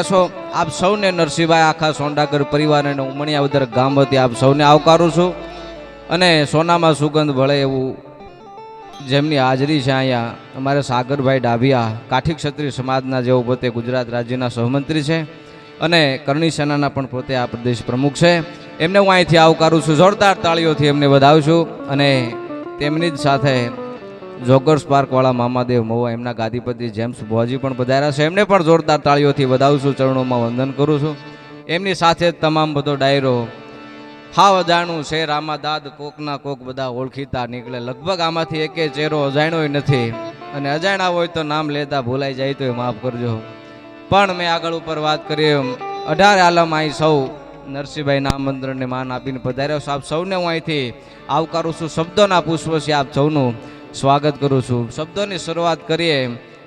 આપ સૌને નરસિંહભાઈ આખા સોંડાગર પરિવાર અને ઉમણિયાવદર ગામ વતી આપ સૌને આવકારું છું અને સોનામાં સુગંધ ભળે એવું જેમની હાજરી છે અહીંયા અમારે સાગરભાઈ ડાભિયા કાઠી ક્ષત્રિય સમાજના જેઓ પોતે ગુજરાત રાજ્યના સહમંત્રી છે અને કરણી સેનાના પણ પોતે આ પ્રદેશ પ્રમુખ છે. એમને હું અહીંથી આવકારું છું, જોરદાર તાળીઓથી એમને વધાવશું. અને તેમની જ સાથે જોગર્સ પાર્કવાળા મામાદેવ મહુવા એમના ગાદીપતિ જેમ્સ ભોજી પણ પધાર્યા છે, એમને પણ જોરદાર તાળીઓથી વધાવું ચરણોમાં વંદન કરું છું. એમની સાથે જ તમામ બધો ડાયરો હાવ અજાણું છે રામા દાદ કોકના કોક બધા ઓળખીતા નીકળે, લગભગ આમાંથી એકે ચહેરો અજાણ્યો નથી અને અજાણ્યા હોય તો નામ લેતા ભૂલાઈ જાય તો માફ કરજો. પણ મેં આગળ ઉપર વાત કરી 18 આલમ અહીં સૌ નરસિંહભાઈના આમંત્રણને માન આપીને પધાર્યો છું. આપ સૌને હું અહીંથી આવકારું છું, શબ્દોના પુષ્પથી આપ સૌનું સ્વાગત કરું છું. શબ્દોની શરૂઆત કરીએ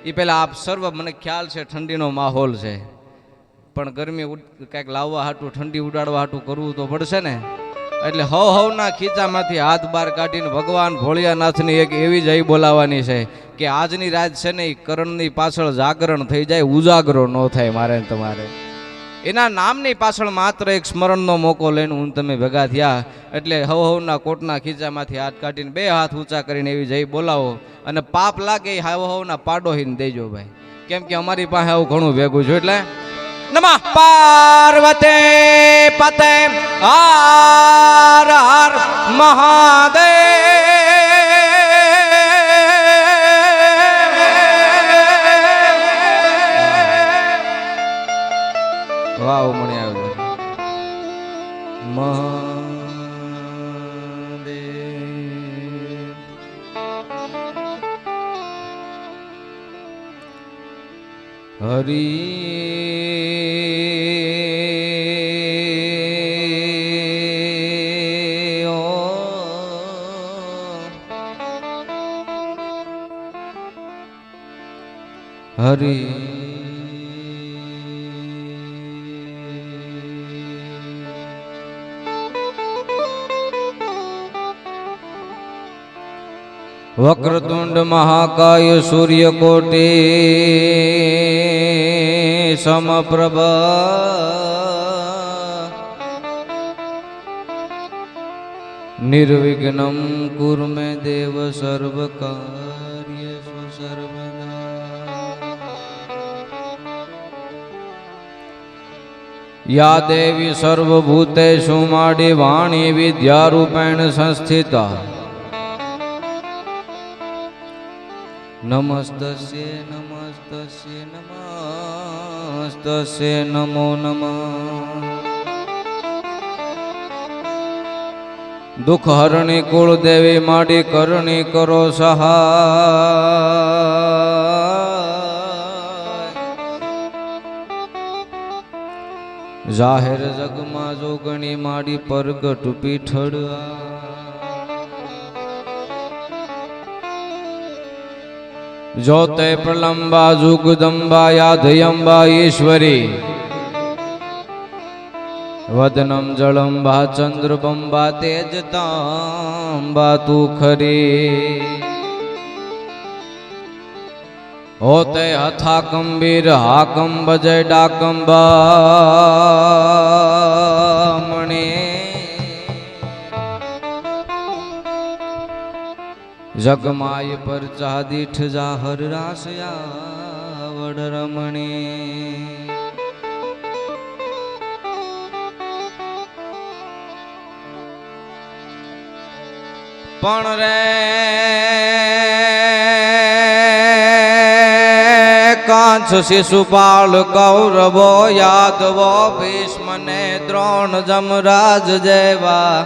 એ પહેલાં આપ સર્વ મને ખ્યાલ છે ઠંડીનો માહોલ છે, પણ ગરમી કંઈક લાવવા હાટું ઠંડી ઉડાડવા હાટું કરવું તો પડશે ને. એટલે હવના ખીચામાંથી હાથ બહાર કાઢીને ભગવાન ભોળિયાનાથની એક એવી જય બોલાવવાની છે કે આજની રાત છે ને એ કરણની પાછળ જાગરણ થઈ જાય, ઉજાગરો ન થાય મારે તમારે. એના નામની પાછળ માત્ર એક સ્મરણનો મોકો લઈને હું તમે ભેગા થયા એટલે હવના કોટના ખીચામાંથી હાથ કાઢીને બે હાથ ઊંચા કરીને એવી જય બોલાવો અને પાપ લાગે એ હવના પાડોહીને દેજો ભાઈ, કેમ કે અમારી પાસે આવું ઘણું ભેગું છે. એટલે નમઃ પાર્વતે પતે હર હર મહાદેવ. વાવ મને આવ્યો હરી હરી વક્રતુંડ મહાકાય સૂર્યકોટિ સમપ્રભ નિર્વિઘ્નમ કુરુ મે દેવ સર્વ કાર્યેષુ સર્વદા. યા દેવી સર્વભૂતેષુ માડી વાણી વિદ્યારૂપેણ સંસ્થિતા નમસ્તસ્ય નમસ્તસ્ય નમસ્તસ્ય નમો નમઃ. દુઃખ હરણી કુળદેવી માડી કરણી કરો સહાય. જાહેર જગમાં જોગણી માડી પરગટ પીઠળ જોતે પ્રલંબા જુગદંબા યાધયંબા ઈશ્વરી વદનમ જળંબા ચંદ્રબંબા તેજતાંબા તું ખરી. હોતે હથા કંબીર હાકમ બજય ડાકંબા મણે જગમાય પર ચાદીઠ જાહર રાસયા વડ રમણી. પણ રે કાંચ શિશુપાલ કૌરવો યાદવો ભીષ્મ ને દ્રોણ જમરાજ જેવા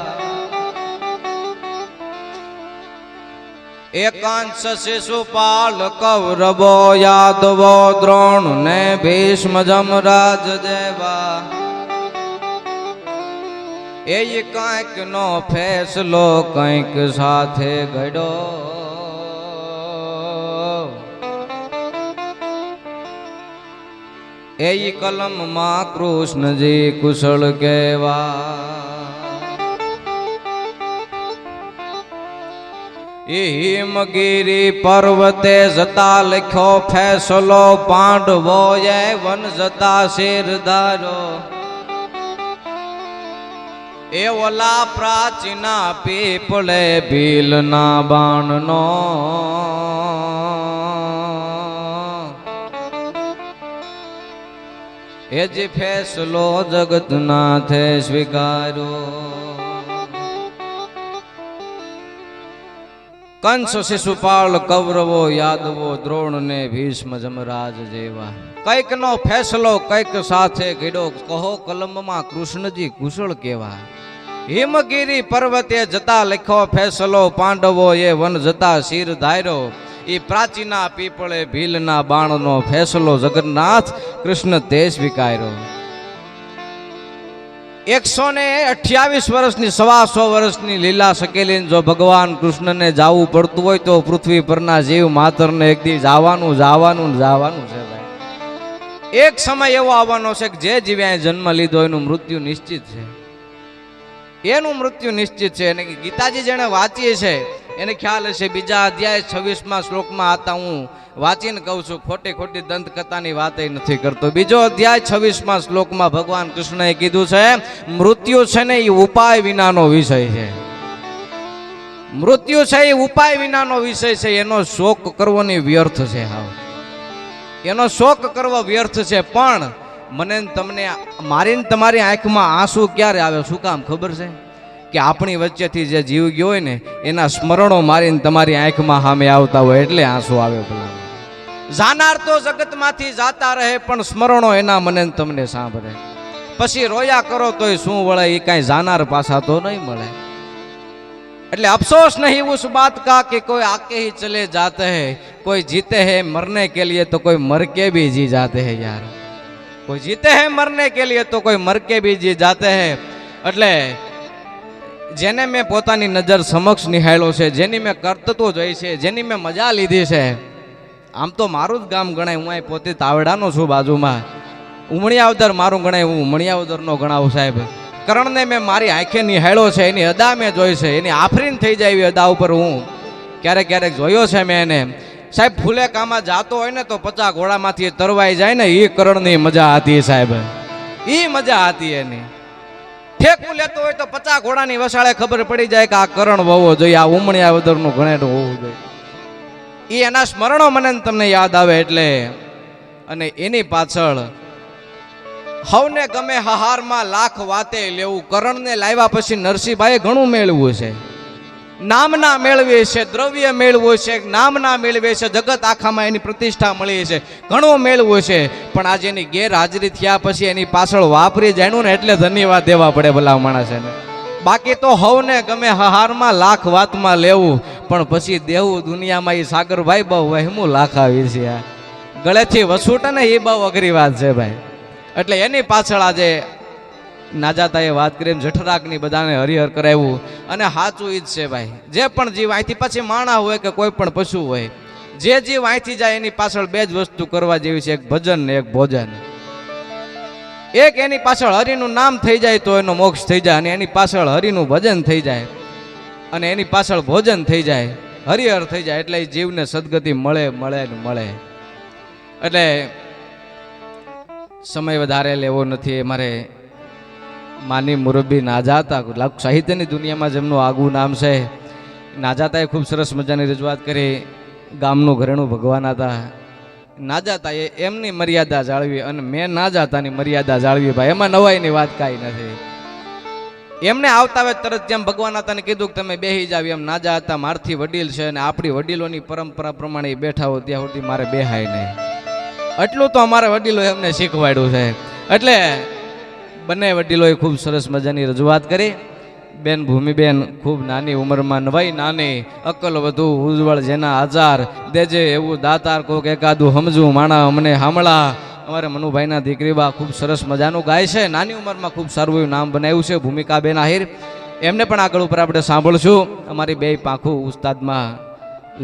એકાંશ શિશુપાલ કૌરવો યાદવો દ્રોણ ને ભીષ્મ જમરાજ દેવા. એ કંઈક નો ફેસલો કંઈક સાથે ઘડ્યો, એ કલમમાં કૃષ્ણજી કુશળ કહેવા. એ હિમગીરી પર્વતે જતા લખ્યો ફેસલો પાંડવો એ વન જતા શેરધારો એ ઓલા પ્રાચીના પીપળે ભીલના બાણનો એ જે ફેસલો જગતનાથે સ્વીકાર્યો કંસ શિશુપાલ કૌરવો યાદવો દ્રોણ ને ભીષ્મ જમરાજ જેવા કઈક નો ફેસલો કઈક સાથે ઘડ્યો કહો કલમમાં કૃષ્ણજી કુશળ કેવા હિમગીરી પર્વતે જતા લખ્યો ફેસલો પાંડવો એ વન જતા શિર ધાર્યો એ પ્રાચીના પીપળે ભીલના બાણનો ફેસલો જગન્નાથ કૃષ્ણ તે સ્વીકાર્યો 128 વર્ષની 125 વર્ષની લીલા શકેલી જો ભગવાન કૃષ્ણને જાવું પડતું હોય તો પૃથ્વી પરના જીવ માતરને એક દી જવાનું છે ભાઈ એક સમય એવો આવવાનો છે કે જે જીવે જન્મ લીધો એનું મૃત્યુ નિશ્ચિત છે અને ગીતાજી જેને વાંચીએ છે એને ખ્યાલ હશે બીજા અધ્યાય 26મા શ્લોકમાં આતા હું વાંચીને કહું છું ખોટી દંત કથાની વાત નથી કરતો બીજો અધ્યાય 26મા શ્લોકમાં ભગવાન કૃષ્ણએ કીધું છે મૃત્યુ છે ને એ ઉપાય વિનાનો વિષય છે મૃત્યુ છે એ ઉપાય વિનાનો વિષય છે એનો શોક કરવો ની વ્યર્થ છે એનો શોક કરવો વ્યર્થ છે પણ મને તમને મારીને તમારી આંખમાં આંસુ ક્યારે આવે શું કામ ખબર છે કે આપણી વચ્ચેથી જે જીવ ગયો હોય ને એના સ્મરણો મારીને તમારી આંખમાં સામે આવતા હોય એટલે આંસુ આવે ભલા જાનાર તો જગતમાંથી જાતા રહે પણ સ્મરણો એના મને તમને સાંભળે પછી રોયા કરો તોય શું વળે એ કાંઈ જાનાર પાછા તો નહીં મળે એટલે અફસોસ નહીં उस बात का कि कोई आके ही चले जाते हैं कोई जीते हैं मरने के लिए तो कोई मर के भी जी जाते हैं यार कोई जीते हैं मरने के लिए तो कोई मर के भी जी जाते हैं એટલે જેને મેં પોતાની નજર સમક્ષ નિહાળ્યો છે જેની મેં કરતતો જોઈ છે જેની મેં મજા લીધી છે આમ તો મારું જ ગામ ગણાય હું અહીં પોતે તાવડાનો છું બાજુમાં ઉમણિયાવદર મારું ગણાય હું ઉમણિયાવદરનો ગણાવું સાહેબ કરણને મેં મારી આંખે નિહાળ્યો છે એની અદા મેં જોઈ છે એની આફરીન થઈ જાય એવી અદા ઉપર હું ક્યારેક જોયો છે મેં એને સાહેબ ફુલેકામાં જાતો હોય ને તો 50 ઘોડામાંથી તરવાઈ જાય ને એ કરણની મજા હતી સાહેબ એ મજા હતી એની ઠેકું લેતો હોય તો 50 ઘોડાની વસાળે ખબર પડી જાય કે આ કરણ હોવો જોઈએ આ ઉમણિયાવદરનું ગણેટું હોવું જોઈએ એ એના સ્મરણો મને તમને યાદ આવે એટલે અને એની પાછળ હવને ગમે હહારમાં લાખ વાતે લેવું કરણને લાવ્યા પછી નરસિંહભાઈએ ઘણું મેળવ્યું છે નામના મેળવે છે દ્રવ્ય મેળવ્યું છે નામના મેળવે છે જગત આખામાં એની પ્રતિષ્ઠા મળી છે ઘણું મેળવ્યું છે પણ આજે એની ગેરહાજરી થયા પછી એની પાછળ વાપરી જાણ્યું ને એટલે ધન્યવાદ દેવા પડે ભલા માણસને બાકી તો હવને ગમે હહારમાં લાખ વાતમાં લેવું પણ પછી દેવું દુનિયામાં એ સાગરભાઈ બહુ વહેમું લાખ આવી છે ગળેથી વસૂટે ને એ બહુ અઘરી વાત છે ભાઈ એટલે એની પાછળ આજે નાજાતાએ વાત કરી એમ જઠરાગની બધાને હરિહર કરાવ્યું અને સાચું ઈ જ છે ભાઈ જે પણ જીવ અહીંથી પછી માણા હોય કે કોઈ પણ પશુ હોય જે જીવ અહીંથી જાય એની પાછળ બે જ વસ્તુ કરવા જેવી છે એક ભજન ને એક ભોજન એક એની પાછળ હરિનું નામ થઈ જાય તો એનો મોક્ષ થઈ જાય અને એની પાછળ હરિનું ભજન થઈ જાય અને એની પાછળ ભોજન થઈ જાય હરિહર થઈ જાય એટલે એ જીવને સદગતિ મળે એટલે સમય વધારે લેવો નથી મારે માની મુરબ્બી નાજાતા સાહિત્યની દુનિયામાં જેમનું આગવું નામ છે નાજાતાએ ખૂબ સરસ મજાની રજૂઆત કરી ગામનું ઘરેણું ભગવાન હતા નાજાતાએ એમની મર્યાદા જાળવી અને મેં નાજાતાની મર્યાદા જાળવી ભાઈ એમાં નવાઈની વાત કાંઈ નથી એમને આવતા આવે તરત જેમ ભગવાન હતાને કીધું કે તમે બેહી જાવ એમ નાજાતા મારથી વડીલ છે અને આપણી વડીલોની પરંપરા પ્રમાણે બેઠા હો ત્યાં સુધી મારે બેહાય નહીં એટલું તો અમારા વડીલો એમને શીખવાડ્યું છે એટલે બંને વડીલોએ ખૂબ સરસ મજાની રજૂઆત કરી બેન ભૂમિબેન ખૂબ નાની ઉંમરમાં નવાઈ નાની અક્કલ વધુ ઉજ્જવળ જેના આચાર દેજે એવું દાતાર કોક એકાદું સમજવું માણા અમને હામળા અમારે મનુભાઈના દીકરીબા ખૂબ સરસ મજાનું ગાય છે નાની ઉંમરમાં ખૂબ સારું એવું નામ બનાવ્યું છે ભૂમિકાબેન આહિર એમને પણ આગળ ઉપર આપણે સાંભળશું અમારી બે પાંખું ઉસ્તાદમાં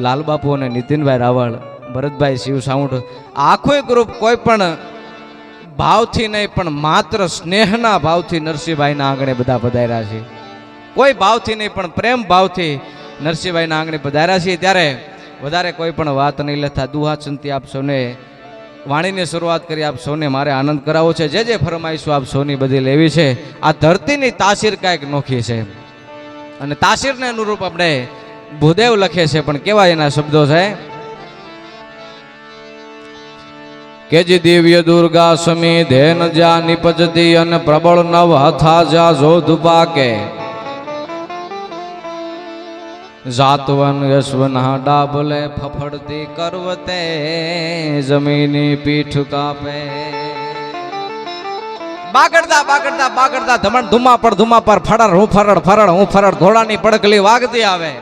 લાલબાપુ અને નીતિનભાઈ રાવળ ભરતભાઈ શિવ સાઉન્ડ આખું ગ્રુપ કોઈ પણ ભાવથી નહીં પણ માત્ર સ્નેહના ભાવથી નરસિંહભાઈના આંગણે બધા પધાર્યા છે કોઈ ભાવથી નહીં પણ પ્રેમ ભાવથી નરસિંહભાઈના આંગણે પધાર્યા છીએ ત્યારે વધારે કોઈ પણ વાત નહીં લેતા દુહાચંતી આપ સૌને વાણીની શરૂઆત કરી આપ સૌને મારે આનંદ કરાવવો છે. જે ફરમાઈશું આપ સૌની બધી લેવી છે. આ ધરતીની તાસીર કાંઈક નોખી છે અને તાસીરને અનુરૂપ આપણે ભૂદેવ લખે છે પણ કેવા એના શબ્દો છે કે જે દિવ્ય દુર્ગા સમી ધેન જા નિપજતી અને પ્રબળ નવ હથા જા જોધ પાકે જાતવન યશવના ડાબલે ફફડતી કરવતે જમીની પીઠ કાપે. બાગડતા બાગડતા બાગડતા ધમણ ધુમા પર ફરડ હું ફરડ ઘોડાની પડકલી વાગતી આવે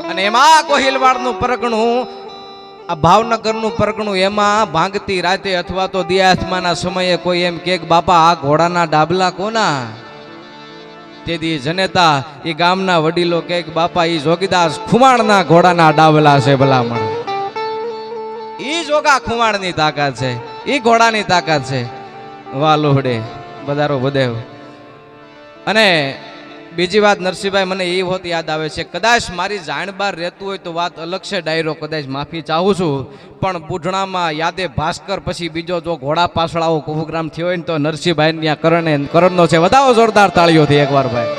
અને એમાં કોહિલવાડનું પરગણું આ ભાવનગરનું પરગણું એમાં ભાંગતી રાતે અથવા તો દિયાસમાના સમયે કોઈ એમ કે બાપા આ ઘોડાના ડાબલા કોના તેથી જનેતા એ ગામના વડીલો કે બાપા ઈ જોગીદાસ ખુમાણના ઘોડાના ડાબલા છે ભલામણ. ઈ જોગા ખુમાણની તાકાત છે, ઈ ઘોડાની તાકાત છે. વાહ લોહડે બધારો વધેવ. અને બીજી વાત નરસિંહભાઈ મને એ હોત યાદ આવે છે કદાચ મારી જાણ બહાર રહેતું હોય તો વાત અલગ છે ડાયરો કદાચ માફી ચાહું છું પણ બુઢણામાં યાદે ભાસ્કર પછી બીજો જો ઘોડા પાછળ આવો પ્રોગ્રામ થયો હોય ને તો નરસિંહભાઈ કરણનો છે. વધાવો જોરદાર તાળીઓથી એકવાર ભાઈ.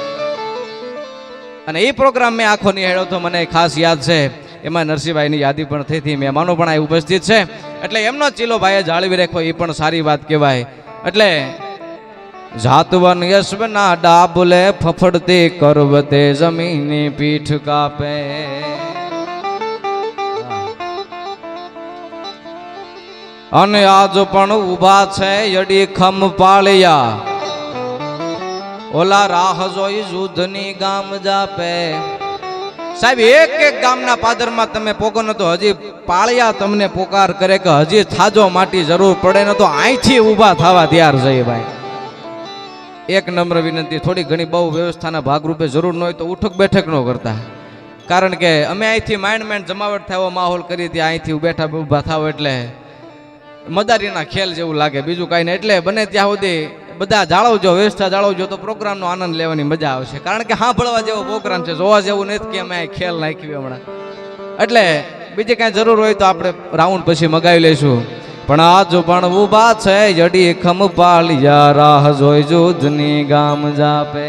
અને એ પ્રોગ્રામ મેં આખો નિહાળ્યો તો મને ખાસ યાદ છે એમાં નરસિંહભાઈની યાદી પણ થઈ હતી, મહેમાનો પણ આ ઉપસ્થિત છે એટલે એમનો ચીલો ભાઈએ જાળવી રાખ્યો એ પણ સારી વાત કહેવાય. એટલે જાતવન યશવના ડાબલે ફફડતી કરવતે જમીની પીઠ કાપે. અને આજ પણ ઉભા છે યડી ખમ પાળિયા ઓલા રાહ જોઈ યુદ્ધની ગામ જાપે. સાહેબ એક એક ગામના પાદરમાં તમે પોકો ન તો હજી પાળિયા તમને પોકાર કરે કે હજી થાજો માટી જરૂર પડે ને તો અહીંથી ઊભા થવા તૈયાર છે ભાઈ. એક નમ્ર વિનંતી, થોડી ઘણી બહુ વ્યવસ્થાના ભાગરૂપે જરૂર ન હોય તો ઉઠક બેઠક ન કરતા, કારણ કે અમે અહીંથી માંડ જમાવટ થયો માહોલ કરી ત્યાં અહીંથી બેઠા ઊભા થાવ એટલે મદારીના ખેલ જેવું લાગે, બીજું કાંઈ નહીં. એટલે બને ત્યાં સુધી બધા જાળવજો, વ્યવસ્થા જાળવજો તો પ્રોગ્રામનો આનંદ લેવાની મજા આવશે. કારણ કે સાંભળવા જેવો પ્રોગ્રામ છે, જોવા જેવું નથી કે અમે અહીં ખેલ નાખ્યું હમણાં. એટલે બીજી કાંઈ જરૂર હોય તો આપણે રાઉન્ડ પછી મગાવી લઈશું. પણ આજ પણ ઉભા છે જડી ખમ પાળિયા રાહ જોઈ યુદ્ધની ગામ જાપે.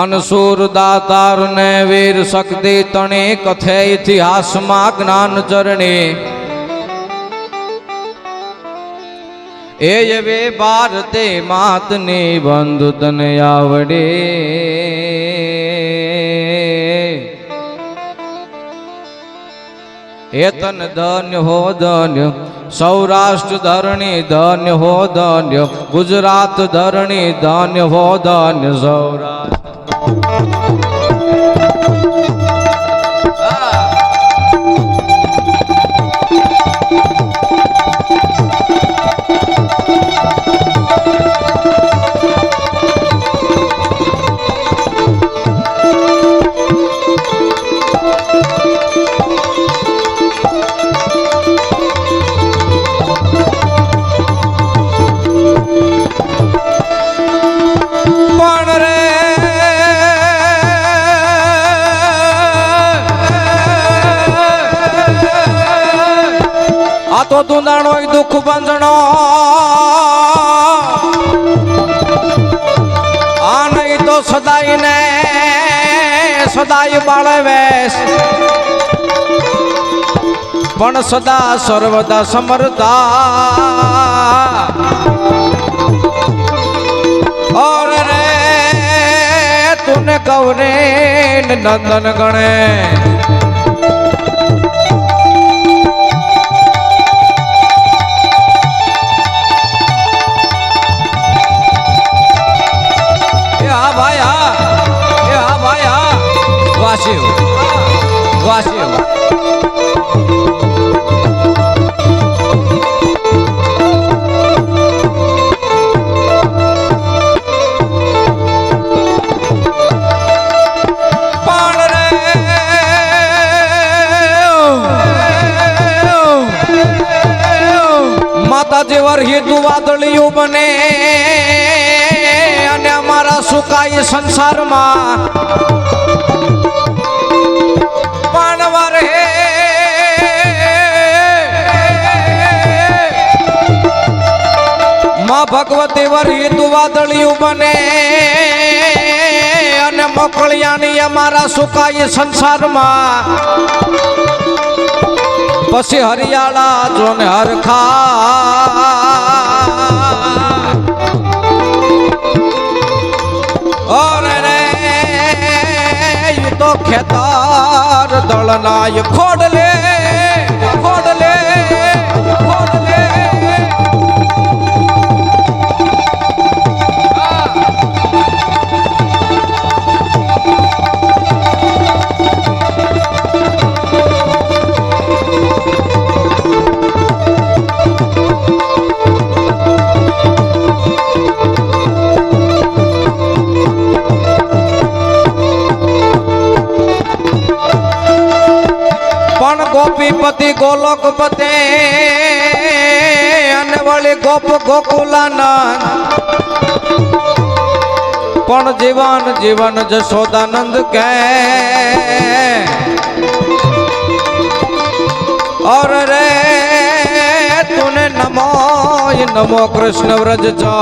અનસુર દાતાર ને વીર શક્તિ તણી કથે ઇતિહાસમાં જ્ઞાન ચરણી એ વે ભારતે માતની બંધુ તને આવડે. એ તન ધન્ય હો ધન્ય સૌરાષ્ટ્ર ધરણી ધન્ય હો ધન્ય ગુજરાત ધરણી ધન્ય હો ધન્ય સૌરાષ્ટ્ર. તો ધૂંધાણો દુઃખ બંધણો આ નહીં તો સદાય ને સદાય બાળવેશ પણ સદા સર્વદા સમરતા ઓર રે તુને કવરે નંદન ગણે. માતાજી વરહી તું વાદળિયું બને અને અમારા સુકા સુકાય સંસારમાં પાણવર હે માં ભગવતી વરી તું વાદળિયું બને અને મોકળિયાની અમારા સુકાય સંસારમાં પછી હરિયાળા જોને હરખા ઓરે રે તો ખેતર દળનાય ખોડલે ખોડલે ખોડલે ગોપીપતિ ગોલોકપતે અને વળી ગોપ ગોકુલાનંદ પણ જીવન જીવન જશોદાનંદ કે और रे तूने नमो नमो कृष्ण व्रज चा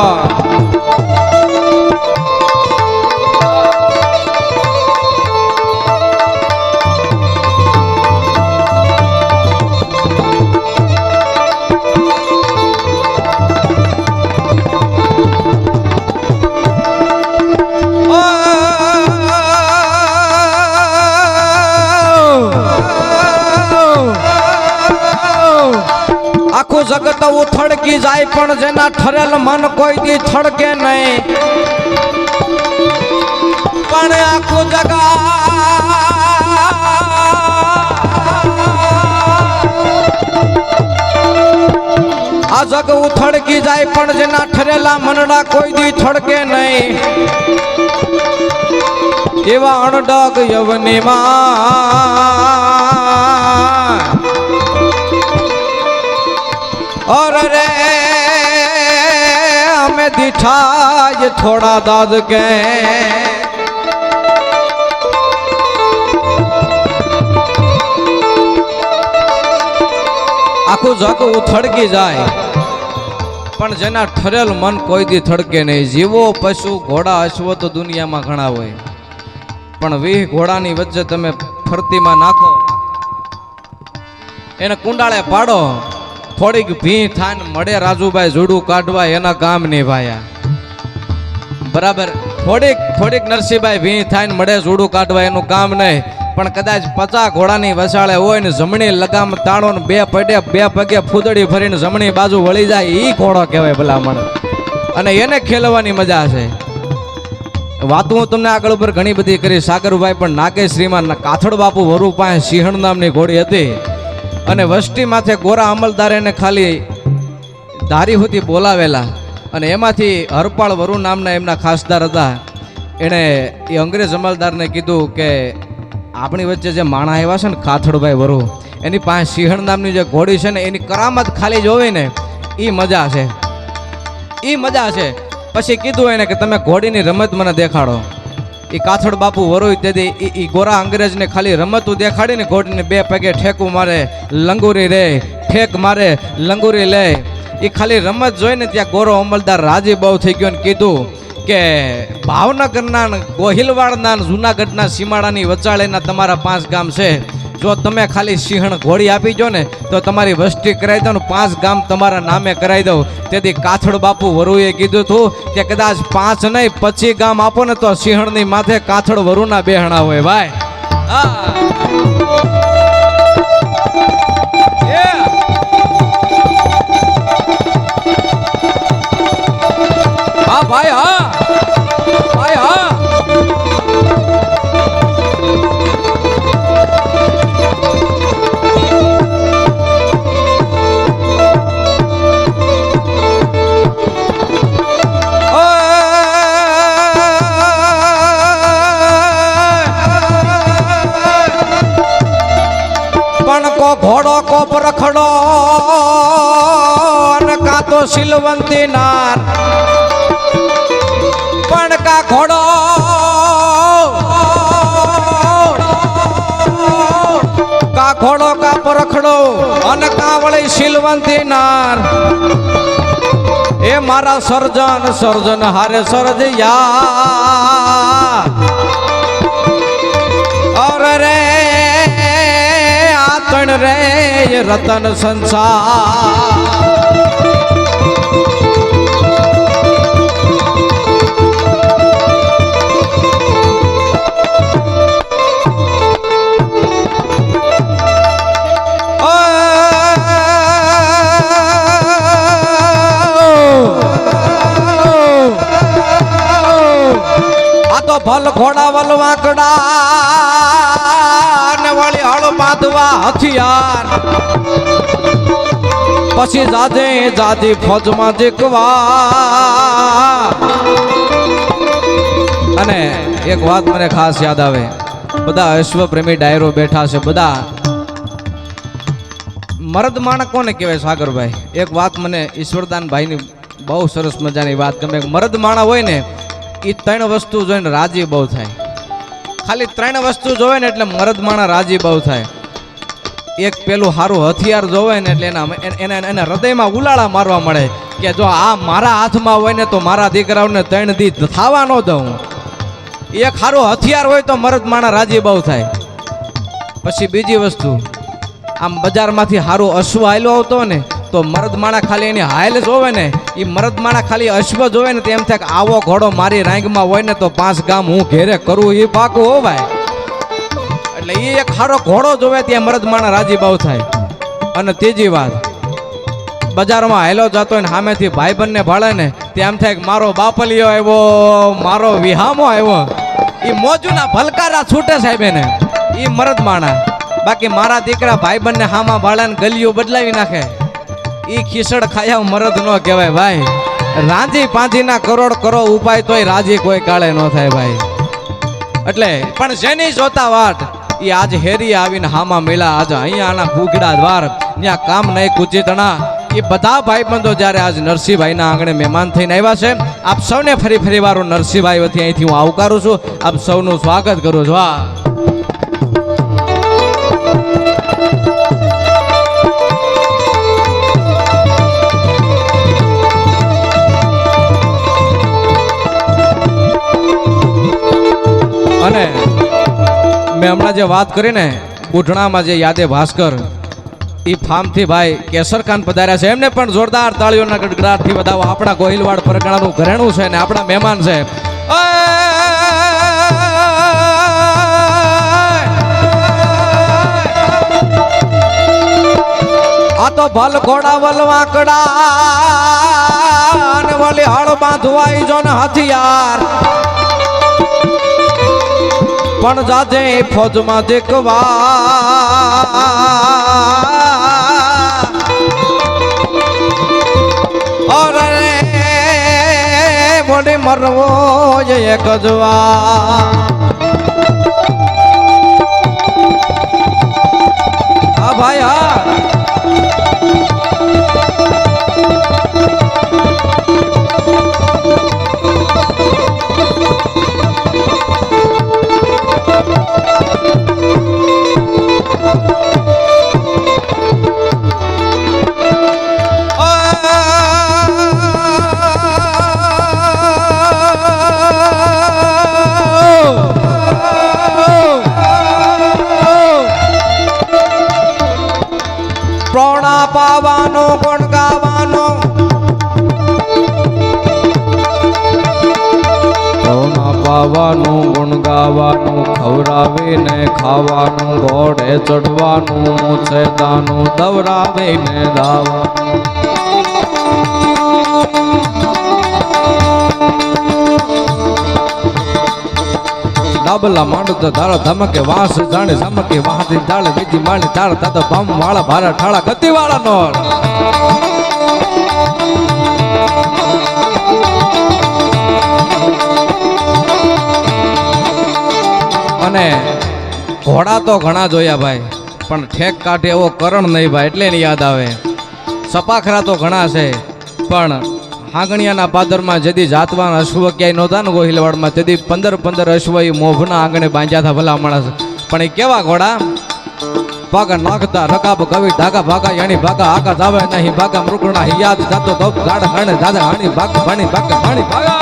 આખું જગત ઉથડકી જાય પણ જેના ઠરેલ મન કોઈ દી થડકે નહીં પણ આખું જગત આ જગ ઉથડકી જાય પણ જેના ઠરેલા મનડા કોઈ દી થડકે નહીં એવા અણડગ યવનીમાં और रे हमें दिठाए थोड़ा दाद के आखू जग उथड़की जाए पण जेना ठरेल मन कोई दी थड़के नहीं जीवो पशु घोड़ा अश्व तो दुनिया में घणा होय पण 20 घोड़ानी वच्चे तमे फरती में नाखो एने कुंडाळे पाडो થોડીક ભી થાન મળે રાજુભાઈ જોડું કાઢવા એના કામ નહીં ભાયા બરાબર થોડીક નરસિંહભાઈ ભી થાન મળે જોડું કાઢવા એનું કામ નહીં પણ કદાચ 50 ઘોડાની વસાળે હોય ને જમણી લગામ તાણો ને બે પગે ફૂદડી ભરીને જમણી બાજુ વળી જાય ઈ ઘોડો કહેવાય ભલામણ અને એને ખેલવાની મજા છે વાતો હું તમને આગળ ઉપર ઘણી બધી કરી સાગરભાઈ પણ નાગેશ્રીમાં કાથડ બાપુ વરુ પાસે સિંહણ નામની ઘોડી હતી અને વસ્તી માથે ગોરા અમલદાર એને ખાલી ધારી સુધી બોલાવેલા અને એમાંથી હરપાળ વરુ નામના એમના ખાસદાર હતા એણે એ અંગ્રેજ અમલદારને કીધું કે આપણી વચ્ચે જે માણા આવ્યા છે ને કાથડભાઈ વરુ એની પાસે સિંહણ નામની જે ઘોડી છે ને એની કરામત ખાલી જોવી ને એ મજા છે પછી કીધું એને કે તમે ઘોડીની રમત મને દેખાડો એ કાથડ બાપુ વરોય તેથી એ ગોરા અંગ્રેજને ખાલી રમતું દેખાડીને ઘોડીને બે પગે ઠેકું મારે લંગુરી રે ઠેક મારે લંગુરી લે એ ખાલી રમત જોઈને ત્યાં ગોરો અમલદાર રાજી બહુ થઈ ગયો ને કીધું કે ભાવનગરના ગોહિલવાડના જુનાગઢના સીમાડાની વચાળેના તમારા 5 ગામ છે જો તમે ખાલી સિંહણ ઘોડી આપી જો ને તો તમારી વસ્તી કરાવી દઉં 5 ગામ તમારા નામે કરાવી દઉં તેથી કાથડ બાપુ વરુએ કીધું હતું કે કદાચ 5 નહીં 25 ગામ આપો ને તો સિંહણની માથે કાથડ વરુના બેહણા હોય ભાઈ હા ભાઈ હા ભાઈ હા ઘોડો કોપ રખડો અને કા તો સિલવંતી નાર પણ કા ઘોડો ઘોડો કા પરખડો અન કાવળી શીલવંતી નાર એ મારા સર્જન સર્જન હારે સર્જયા ઓર રે આતણ રે રતન સંસાર ભલ ઘોડા વલ વાંકડા ને વાળી હળ બાંધવા હથિયાર પછી જાજે જાજી ફોજમાં જીકવા અને એક વાત મને ખાસ યાદ આવે બધા અશ્વપ્રેમી ડાયરો બેઠા છે બધા મર્દ માણસ કોને કહેવાય સાગરભાઈ એક વાત મને ઈશ્વરદાનભાઈની બહુ સરસ મજાની વાત ગમે મર્દ માણસ હોય ને એ ત્રણ વસ્તુ જોઈને રાજી બહુ થાય ખાલી ત્રણ વસ્તુ જોવે ને એટલે મરદ માણા રાજી બહુ થાય એક પેલું સારું હથિયાર જોવે ને એટલે એના હૃદયમાં ઉલાળા મારવા મળે કે જો આ મારા હાથમાં હોય ને તો મારા દીકરાઓને ત્રણ દી થાવા ન દઉં એક સારું હથિયાર હોય તો મરદ માણા રાજી બહુ થાય પછી બીજી વસ્તુ આમ બજારમાંથી સારું અશ્વ હાલ્યો આવતો ને તો મરદ માણા ખાલી એની હાયલ જોવે ને એ મરદ માણા ખાલી અશ્વ જોવે ને તેમ થાય કે આવો ઘોડો મારી રાંગમાં હોય ને તો 5 ગામ હું ઘેરે કરું એ પાકું હો ભાઈ એટલે એ એક સારો ઘોડો જોવે ત્યાં મરદ માણા રાજી બહુ થાય અને ત્રીજી વાત બજારમાં હાયલો જતો હોય ને સામેથી ભાઈબંધને ભાળે ને તેમ થાય કે મારો બાપલિયો આવ્યો મારો વિહામો આવ્યો એ મોજુના ભલકારા છૂટે સાહેબ એને એ મરદ માણા બાકી મારા દીકરા ભાઈબંધને હામાં ભાળે ને ગલીઓ બદલાવી નાખે ઈ ખીસડ ખાયા મરદ નો કહેવાય ભાઈ રાજી પાંજીના કરોડ કરો ઉપાય તોય રાજી કોઈ કાળે ન થાય ભાઈ એટલે પણ જેની જોતા વાટ ઈ આજ હેરી આવીને હામાં મેળા આજ અહીંયા આના ભૂગડા દ્વાર ત્યાં કામ નહીં કુચિતણા એ બધા ભાઈબંધો જ્યારે આજ નરસિંહભાઈના આંગણે મહેમાન થઈને આવ્યા છે આપ સૌને ફરી વાર નરસિંહભાઈ વતી અહીંથી હું આવકારું છું આપ સૌનું સ્વાગત કરું છું હા અને મેં હમણાં જે વાત કરી ને બુઢણામાં જે યાદે ભાસ્કર એ ફાર્મથી ભાઈ કેસરખાન પધાર્યા છે એમને પણ જોરદાર તાળીઓના ગડગડાટથી વધાવો આપણા ગોહિલવાડ પરગણાનું ઘરેણું છે ને આપણા મહેમાન છે આ તો ભલ ઘોડા વલ વાંકડા ને વળી હળ બાંધવાઈ જો ને હથિયાર પણ જાજે ફોજમાં જીકવા અરે બોલી મરવો એક જવા હા ભાઈ હા પ્રોણા પાવાનો ગુણ ગાવાનો પ્રોણા પાવાનું ગુણ ગાવાનું ખવડાવીને ખાવાનું ઘોડે ચડવાનું મુછેદાનું દવરાવીને દાવાનું ડાબલા માંડ ધારો ધમકે વાંસ જાણે ધમકે વાહતી ધાળે બીજી માળી તાળ દાદા ભામ વાળા ભારા ઠાળા ગતિ વાળા નો અને ઘોડા તો ઘણા જોયા ભાઈ પણ ઠેક કાઢે એવો કરણ નહીં ભાઈ એટલે એની યાદ આવે સપાખરા તો ઘણા છે પણ આંગણિયાના પાદરમાં જદી જાતવાન અશ્વ ક્યાંય નહોતા ને ગોહિલવાડમાં તેથી 15 અશ્વ એ મોભના આંગણે બાંધ્યા હતા ભલા માણસ પણ એ કેવા ઘોડા પાગા નાખતા રકાબ કવિ ધાગા ભાગા યણી ભાગા આકા જાવે નહીં ભાગા મૃગણા યાદ જાતો તો ગાડ હણે દાદા હણી ભાગ ભણી ભાગ ભણી ભાગા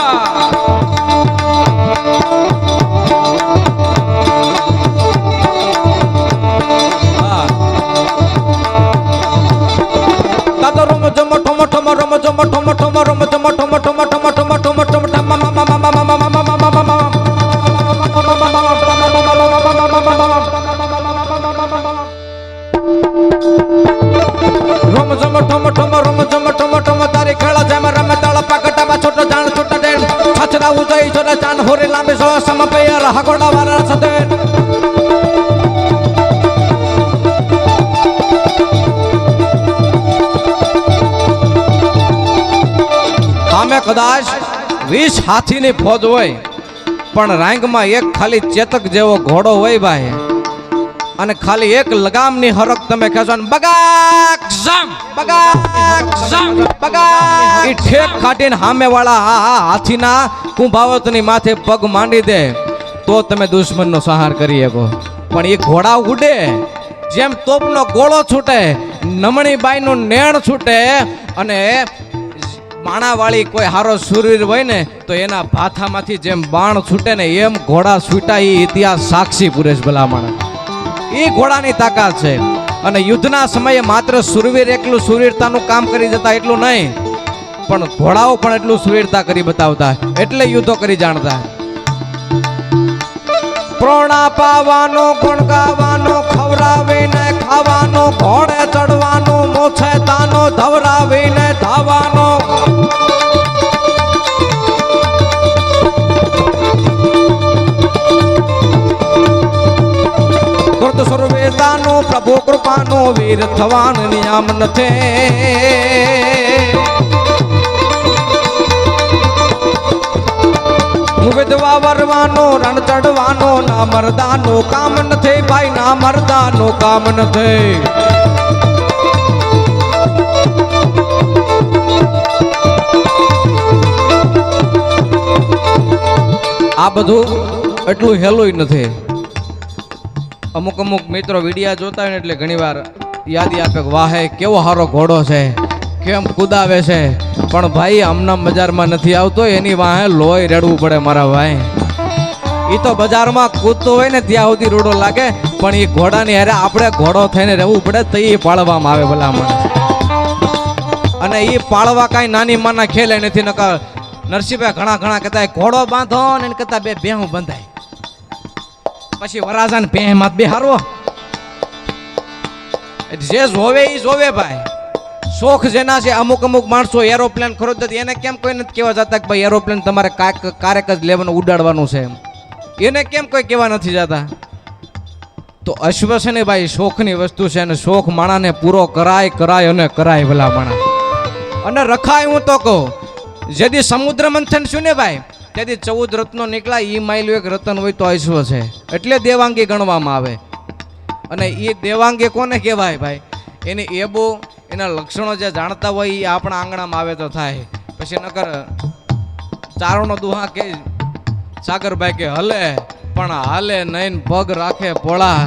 કદાચ 20 હાથીની ફોજ હોય પણ રાંગમાં એક ખાલી ચેતક જેવો ઘોડો હોય ભાઈ અને ખાલી એક લગામની હરક તમે કહેશો ને બગાક ઝમ બગાક ઈ ઠેક કાઢીને સામેવાળા હાથીના કુંભાવતની માથે પગ માંડી દે તો તમે દુશ્મનનો સંહાર કરી શકો પણ એ ઘોડા ઉડે જેમ તોપનો ગોળો છૂટે નમણીબાઈનું નેણ છૂટે અને બાણાવાળી કોઈ હારો શૂરવીર હોય ને તો એના ભાથામાંથી જેમ બાણ છૂટે ને એમ ઘોડા છૂટા એ ઇતિહાસ સાક્ષી પુરેશ ભલામણ એ ઘોડાની તાકાત છે અને યુદ્ધના સમયે માત્ર શૂરવીર એકલું શૂરવીરતાનું કામ કરી જતા એટલું નહીં પણ ઘોડાઓ પણ એટલું શૂરવીરતા કરી બતાવતા એટલે યુદ્ધો કરી જાણતા પ્રોણા પાવાનો ગુણ ગાવાનો ખવરાવીને ખાવાનો ઘોડે ચડવાનો મોછે તાનો ધવરાવીને ધાવાનો કૃત સર્વેદાનો પ્રભુ કૃપાનો વીર થવાન નિયમ નથી વિધવા વરવાનો રણ ચડવાનો ના મરદાનો કામ નથી ભાઈ ના મરદાનો કામ નથી આ બધું એટલું હેલું નથી અમુક મિત્રો વિડિયા જોતા હોય ને એટલે ઘણીવાર યાદી આપે કે વાહે કેવો સારો ઘોડો છે કેમ કુદાવે છે પણ ભાઈ આમના બજારમાં નથી આવતો એની વાહે લોહી રેડવું પડે મારા ભાઈ એ તો બજારમાં કૂદતો હોય ને ત્યાં સુધી રૂડો લાગે પણ એ ઘોડાની હારે આપણે ઘોડો થઈને રહેવું પડે તો એ પાળવામાં આવે ભલામણ અને એ પાળવા કાંઈ નાની માના ખેલે નથી નકર નરસિંહભાઈ ઘણા કહેતા ઘોડો બાંધો ને એને કહેતા બે ભેહું બંધાય પછી વરાજા ને ભેહમાં બે હારવો જે જોવે એ જોવે ભાઈ શોખ જેના છે અમુક માણસો એરોપ્લેન ખરીદતા એને કેમ કોઈ નથી કહેવા જતા કે ભાઈ એરોપ્લેન તમારે કારેક જ લેવાનું ઉડાડવાનું છે એને કેમ કોઈ કહેવા નથી જતા તો અશ્વ છે ને ભાઈ શોખની વસ્તુ છે અને શોખ માણાને પૂરો કરાય અને કરાય ભલા માણા અને રખાય હું તો કહું જેથી સમુદ્ર મંથન છું ને ભાઈ તેથી 14 રત્નો નીકળ્યા એ માયલું એક રતન હોય તો અશ્વ છે એટલે દેવાંગી ગણવામાં આવે અને એ દેવાંગી કોને કહેવાય ભાઈ એની એબો એના લક્ષણો જે જાણતા હોય એ આપણા આંગણામાં આવે તો થાય પછી નકર ચારણો દુહા કે સાગરભાઈ કે હલે પણ હાલે નૈન પગ રાખે પોળા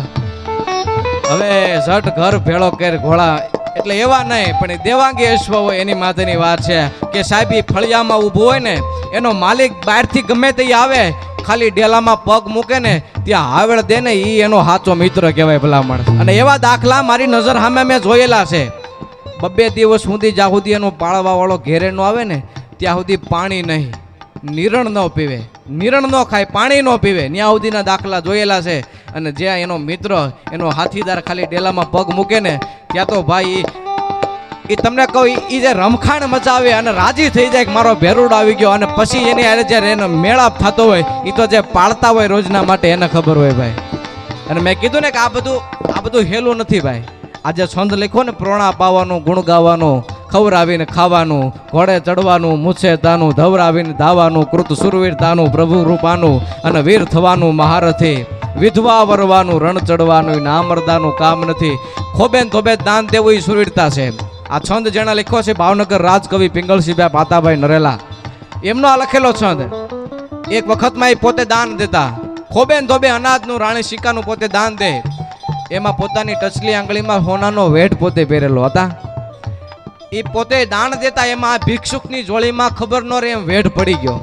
હવે ઝટ ઘર ભેળો કેર ઘોડા એટલે એવા નહીં પણ દેવાંગી અશ્વ હોય એની માથેની વાત છે કે સાહેબ એ ફળિયામાં ઊભું હોય ને એનો માલિક બહારથી ગમે તે આવે ખાલી ડેલામાં પગ મૂકે ને ત્યાં હાવળ દે ને એ એનો સાચો મિત્ર કહેવાય ભલામણ અને એવા દાખલા મારી નજર સામે મેં જોયેલા છે 2 દિવસ સુધી જ્યાં સુધી એનો પાળવા વાળો ઘેરે નો આવે ને ત્યાં સુધી પાણી નહીં નિરણ ન પીવે નિરણ ન ખાય પાણી ન પીવે ત્યાં સુધીના દાખલા જોયેલા છે અને જ્યાં એનો મિત્ર એનો હાથીદાર ખાલી ડેલામાં પગ મૂકે ને ત્યાં તો ભાઈ એ તમને કહું એ જે રમખાણ મચાવે અને રાજી થઈ જાય કે મારો ભેરુડ આવી ગયો અને પછી એની હારે જ્યારે એનો મેળાપ થતો હોય એ તો જે પાળતા હોય રોજના માટે એને ખબર હોય ભાઈ અને મેં કીધું ને કે આ બધું હેલું નથી ભાઈ આજે છંદ લખો ને પ્રોણા પાવાનું ગુણ ગાવાનું ખવરાવીને ખાવાનું ઘોડે ચડવાનું મૂછે તાનું ધવરાવીને ધાવાનું કૃત સુરવીરતાનું પ્રભુ રૂપાનું અને વીર થવાનું મહારથી વિધવા વરવાનું રણ ચડવાનું નામરદાનું કામ નથી ખોબેન થોબે દાન દેવું એ સુરવીરતા છે આ છંદ જેણે લખ્યો છે ભાવનગર રાજકવિ પિંગળસિંહભાઈ પાતાભાઈ નરેલા એમનો આ લખેલો છંદ એક વખતમાં એ પોતે દાન દેતા ખોબેન ધોબે અનાજનું રાણી સિક્કાનું પોતે દાન દે એમાં પોતાની ટચલી આંગળીમાં સોનાનો વેઢ પોતે પહેરેલો હતા. એ પોતે દાન દેતા એમાં ભિક્ષુકની જોડીમાં ખબર ન રહે એમ વેઢ પડી ગયો.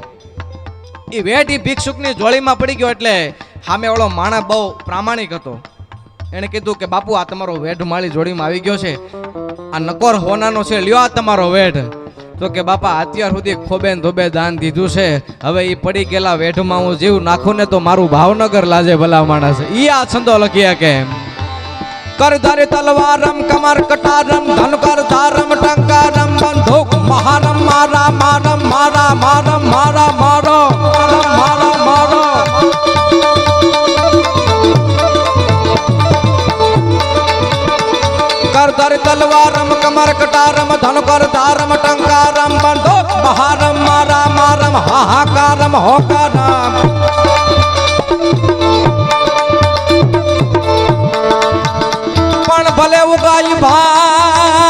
એ વેઢ એ ભિક્ષુકની જોડીમાં પડી ગયો એટલે સામે ઓલો માણસ બહુ પ્રામાણિક હતો. એણે કીધું કે બાપુ આ તમારો વેઢ મારી જોડીમાં આવી ગયો છે, આ નકોર હોનાનો છે, લ્યો આ તમારો વેઢ. તો કે બાપા અત્યાર સુધી ખોબે ને ધોબે દાન દીધું છે, હવે એ પડી ગયેલા વેઢમાં હું જીવ નાખું ને તો મારું ભાવનગર લાજે ભલા માણસ. ઈ આ છંદો લખીએ કે કરધારી તલવારમ કમર કટારમ ધનકર ધારમ ટંકારમ બંદૂક મહારમ મારા મારમ મારા મારમ મારા મારો મારા મારો કરધારી તલવારમ કમર કટારમ ધનકર ધારમ ટંકારમ બંદૂક મહારમ મારા મારમ હાહાકારમ હોકારમ. ભલે ઉગાઈ ભાણ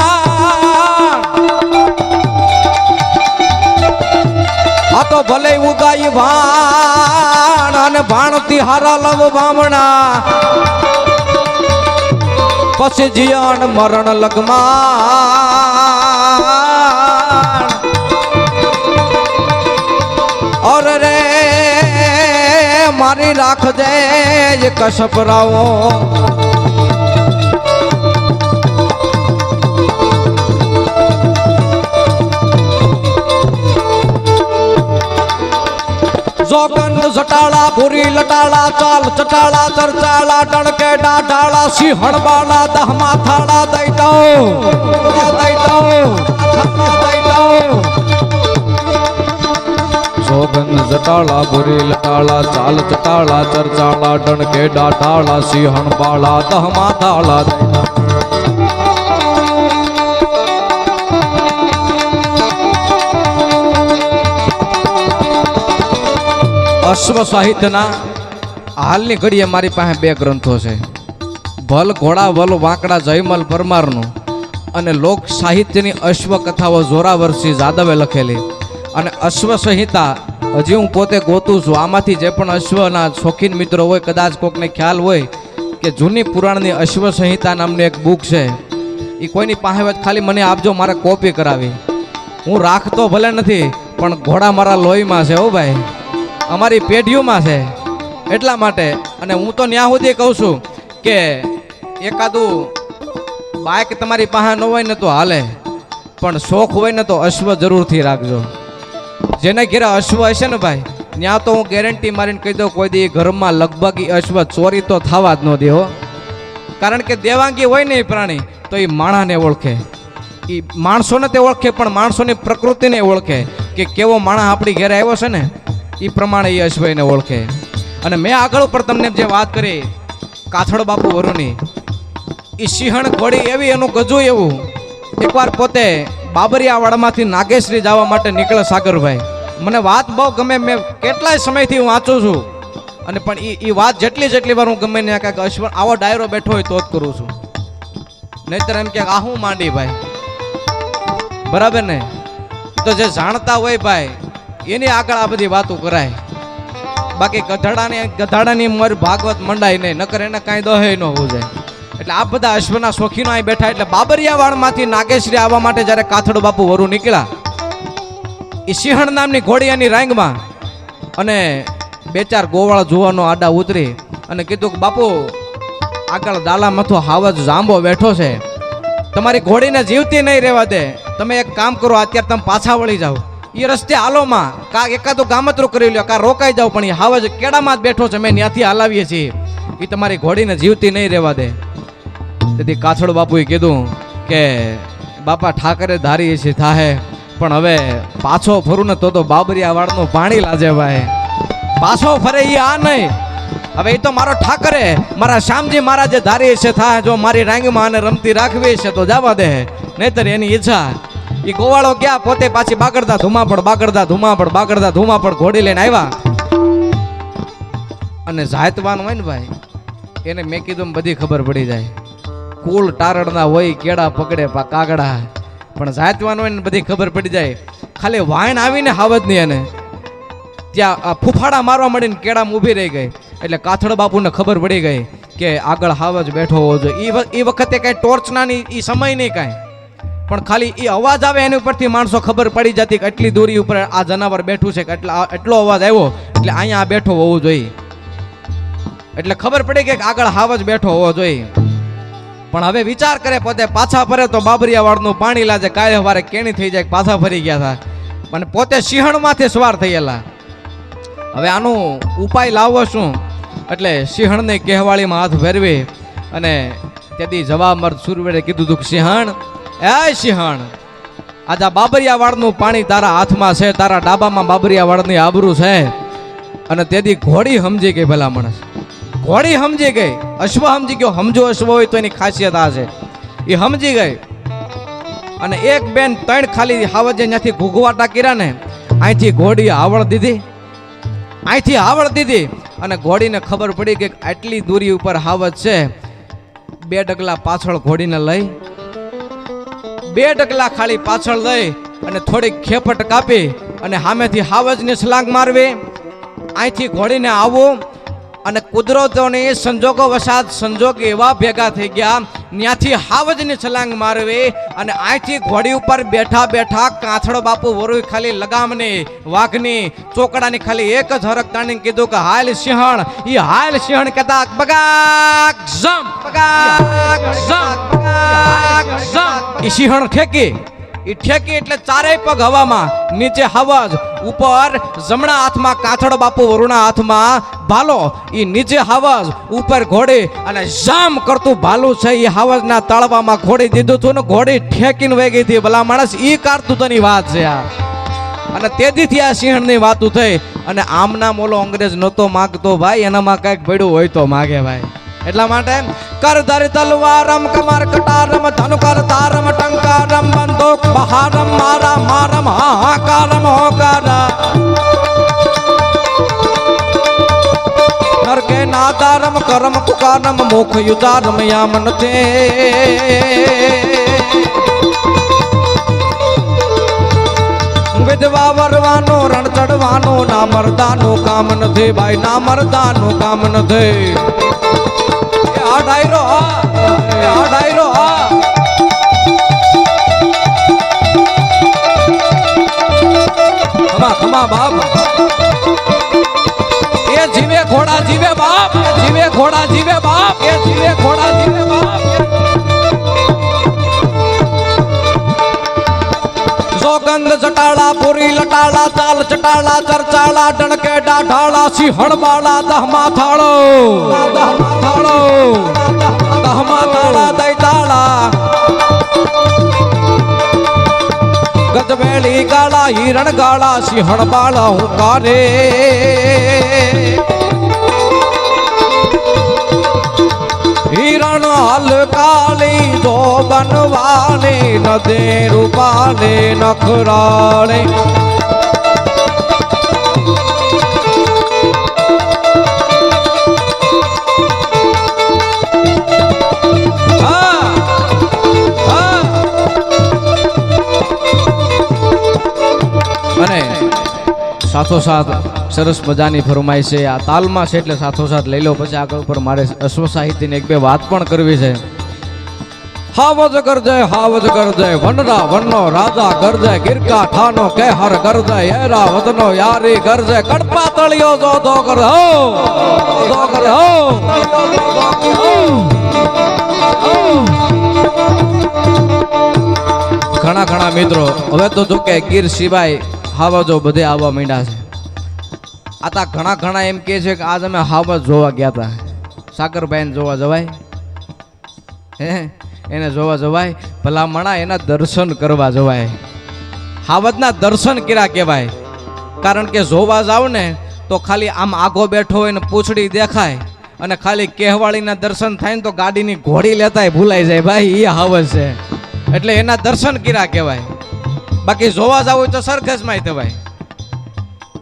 આ તો ભલે ઉગાઈ ભાણ અને ભાણથી હારા લવ બામણા પછી જીવન મરણ લગમાં ઓર રે મારી રાખજે કસપરાઓ જોગંદ જટાળા ભૂરી લટાળા ચાલ ચટાળા ચરચાળા ટણકે ડાઢાળા સિંહણ બાળા દહમા થાળા દઈ દઉં જોગંદ જટાળા ભૂરી લટાળા ચાલ ચટાળા ચરચાળા ટણકે ડાઢાળા સિંહણ બાળા દહમા થાળા દઈ દઉં. અશ્વ સાહિત્યના હાલની ઘડીએ મારી પાસે બે ગ્રંથો છે, ભલ ઘોડા વલ વાંકડા જયમલ પરમારનું અને લોક સાહિત્યની અશ્વ કથાઓ જોરાવરસિંહ જાદવે લખેલી, અને અશ્વ સંહિતા હજી હું પોતે ગોતું છું. આમાંથી જે પણ અશ્વના શોખીન મિત્રો હોય, કદાચ કોકને ખ્યાલ હોય કે જૂની પુરાણની અશ્વ સંહિતા નામની એક બુક છે, એ કોઈની પાસે હોય ખાલી મને આપજો, મારે કોપી કરાવી. હું રાખતો ભલે નથી પણ ઘોડા મારા લોહીમાં છે હો ભાઈ, અમારી પેઢીઓમાં છે એટલા માટે. અને હું તો ન્યા સુધી કહું છું કે એકાદું બાઇક તમારી પાસે ન હોય ને તો હાલે, પણ શોખ હોય ને તો અશ્વ જરૂરથી રાખજો. જેને ઘેરે અશ્વ હશે ને ભાઈ, ત્યાં તો હું ગેરંટી મારીને કહી દઉં કોઈ દી ઘરમાં લગભગ અશ્વ ચોરી તો થવા જ ન દે હો. કારણ કે દેવાંગી હોય ને એ પ્રાણી તો એ માણાને ઓળખે, એ માણસોને તે ઓળખે પણ માણસોની પ્રકૃતિને ઓળખે કે કેવો માણસ આપણી ઘેરે આવ્યો છે ને એ પ્રમાણે એ અશ્વને ઓળખે. અને મેં આગળ ઉપર તમને જે વાત કરી કાથડ બાપુ વરુની, એ સિંહણ ઘોડી એવી, એનું ગજું એવું. એકવાર પોતે બાબરિયાવાડમાંથી નાગેશ્રી જવા માટે નીકળે સાગરભાઈ. મને વાત બહુ ગમે, મેં કેટલાય સમયથી હું વાંચું છું, અને પણ એ વાત જેટલી વાર હું ગમે ને કાંઈક અશ્વ આવો ડાયરો બેઠો હોય તો જ કરું છું, નહીતર એમ ક્યાંક આહું માંડી ભાઈ, બરાબર ને. તો જે જાણતા હોય ભાઈ એની આગળ આ બધી વાતો કરાય, બાકી ગધાડાની મર ભાગવત મંડાય નહીં, નકર એને કાંઈ દહે ન હોવું જાય. એટલે આ બધા અશ્વના શોખીનો અહીં બેઠા. એટલે બાબરિયાવાડમાંથી નાગેશ્રી આવવા માટે જ્યારે કાથડ બાપુ વરુ નીકળ્યા, એ સિંહણ નામની ઘોડી એની રાંગમાં, અને બે ચાર ગોવાળ જોવાનો આડા ઉતરી અને કીધું કે બાપુ આગળ દાલા મથો હાવજ જાંબો બેઠો છે, તમારી ઘોડીને જીવતી નહીં રહેવા દે, તમે એક કામ કરો, અત્યારે તમે પાછા વળી જાઓ, એ રસ્તે હાલોમાં કા એકાદું ગામતરું કરી લ્યો, કા રોકાઈ જાવ, પણ એ હાવજ કેડામાં જ બેઠો છે, અમે ત્યાંથી હલાવીએ છીએ, એ તમારી ઘોડીને જીવતી નહીં રહેવા દે. તેથી કાથડ બાપુએ કીધું કે બાપા ઠાકરે ધારી છે થાહે, પણ હવે પાછો ફરું ને તો બાબરિયાવાડનું પાણી લાજે ભાઈ, પાછો ફરે એ આ નહીં. હવે એ તો મારો ઠાકરે મારા શ્યામજી મહારાજે ધારી છે થાય, જો મારી રાંગમાં આને રમતી રાખવી છે તો જવા દે, નહીતર એની ઈચ્છા. એ ગોવાળો ગયા, પોતે પાછી બાગડતા ધુમાપડ ઘોડી લઈને આવ્યા. અને જાતવાન હોય ને ભાઈ, એને મેં કીધું બધી ખબર પડી જાય, કુલ ટારડના હોય, કેળા પકડે કાગડા, પણ જાતવાન હોય ને બધી ખબર પડી જાય. ખાલી વાઈન આવીને હાવજની એને ત્યાં ફૂફાડા મારવા મળીને કેળામાં ઊભી રહી ગઈ. એટલે કાથડ બાપુને ખબર પડી ગઈ કે આગળ હાવજ બેઠો હોવો જોઈએ. એ વખતે કઈ ટોર્ચના ની એ સમય નહીં કાંઈ, પણ ખાલી એ અવાજ આવે એની ઉપરથી માણસો ખબર પડી જતી કે એટલી દૂરી ઉપર આ જનાવર બેઠું છે, કે એટલો અવાજ આવ્યો એટલે અહીંયા આ બેઠો હોવું જોઈએ, એટલે ખબર પડી કે આગળ હાવજ બેઠો હોવો જોઈએ. પણ હવે વિચાર કરે પોતે પાછા ફરે તો બાબરિયાવાડનું પાણી લાજે, કાલે સવારે કેણી થઈ જાય, પાછા ફરી ગયા હતા, અને પોતે સિંહણમાંથી સવાર થયેલા. હવે આનું ઉપાય લાવવો શું? એટલે સિંહણને કહેવાળીમાં હાથ ફેરવી અને તેથી જવાબ મર્દ સુરવીરે કીધું હતું કે સિંહણ, એ સિંહણ, આજે બાબરિયાવાડનું પાણી તારા હાથમાં છે, તારા ડાબામાં બાબરિયાવાડની આબરૂ છે. અને તેથી ઘોડી સમજી ગઈ, ભલા માણસ ઘોડી સમજી ગઈ, અશ્વ સમજી ગયો. સમજો અશ્વ હોય તો એની ખાસિયત આ છે, એ સમજી ગઈ. અને એક બેન ત્રણ ખાલી હાવજે ત્યાંથી ઘૂઘવાટા કર્યા ને, અહીંથી ઘોડી આવડ દીધી, અહીંથી આવડ દીધી. અને ઘોડીને ખબર પડી કે આટલી દૂરી ઉપર હાવજ છે. 2 ડગલા પાછળ ઘોડીને લઈ, 2 ડગલા ખાલી પાછળ લઈ અને થોડીક ખેપટ કાપી અને સામેથી હાવજને છલાંગ મારવી. અહીંથી ઘોડીને આવું અને કુદરતોની સંજોગો વસાત સંજોગ એવા ભેગા થઈ ગયા, ત્યાંથી હાવજની છલાંગ મારવી. અને અહીંથી ઘોડી ઉપર બેઠા બેઠા કાથડો બાપુ વરુ ખાલી લગામની વાઘની ચોકડાની ખાલી એક જ હરક તાણીને કીધું કે હાલ સિંહણ. એ હાલ સિંહણ કહેતા બગાક ઝમ, બગાક ઝમ, બગાક ઝમ. એ સિંહણ ઠેકી, એ ઠેકી એટલે ચારેય પગ હવામાં, નીચે હાવજ, ઉપર જમણા હાથમાં કાથડ બાપુ વરુના હાથમાં ભાલો. એ નીચે હાવજ, ઉપર ઘોડી, અને જામ કરતું ભાલું છે એ હાવજના તાળવામાં ઘોડી દીધું હતું ને ઘોડી ઠેકીને વહી ગઈ હતી. ભલા માણસ, ઈ કારતૂતની વાત છે આ. અને તેદીથી આ સિંહણની વાતું થઈ. અને આમના મોલો અંગ્રેજ નહોતો માગતો ભાઈ, એનામાં કઈક પડ્યું હોય તો માગે ભાઈ. એટલા માટે કર ધર તલવારમ કમર કટારમ ધનુકર તારમ ટંકારમ બંદૂક બહારમ મારા મારમ હાહાકારમ હોકારા નર કે નાદારમ કરમ કુકારમ મુખ યુદારમ યામન તે વિધવા વરવાનો રણ ચડવાનો ના મરદાનું કામ નથી ભાઈ, ના મરદાનું કામ નથી. આ ડાયરો આ ડાયરો ખમા ખમા બાપ, એ જીવે ઘોડા જીવે બાપ, એ જીવે ઘોડા જીવે બાપ, એ જીવે ઘોડા જીવે બાપ. સોગંદ ચટાળા પુરી લટાળા ચાલ ચટાળા ચરચાળા ડણકે ડાઢાળા સિંહણ બાળા દહમા થાળો, દહમા થાળો, દહમા થાળા દૈતાળા ગજવેલી ગાળા હિરણ ગાળા સિંહણ બાળા હુંકારે. હિરણ હલકાલી જો બનવાલી નદે રૂપાલે નખરાળે અને સાથોસાથ સરસ મજાની ફરમાઈ છે. આ તાલમાં છે એટલે સાથોસાથ લઈ લો. પછી આગળ ઉપર મારે અશ્વ સાહિત્યની 1-2 વાત પણ કરવી છે. હાવજ ગરજે, હાવજ ગરજે, વનરા વનનો રાજા ગરજે, ગિરકા ઠાનો કેહર ગરજે, એરા વતનો યારી ગરજે, કડપા તળિયો જો દો કર હો, દો કર હો. ઘણા ઘણા મિત્રો હવે તો જો કે ગીર સિવાય હાવજો બધે આવવા માંડ્યા છે. આતા ઘણા ઘણા એમ કહે છે કે આજ અમે હાવજ જોવા ગયા હતા. સાગરભાઈને જોવા જવાય, હે એને જોવા જવાય, ભલામણા એના દર્શન કરવા જવાય. હાવજના દર્શન કર્યા કહેવાય. કારણ કે જોવા જાવ ને તો ખાલી આમ આગો બેઠો હોય ને પૂંછડી દેખાય અને ખાલી કહેવાળીના દર્શન થાય ને તો ગાડીની ઘોડી લેતાય ભૂલાઈ જાય ભાઈ, એ હાવજ છે. એટલે એના દર્શન કર્યા કહેવાય. બાકી જોવા જાવ હોય તો સરઘસમાં થવાય.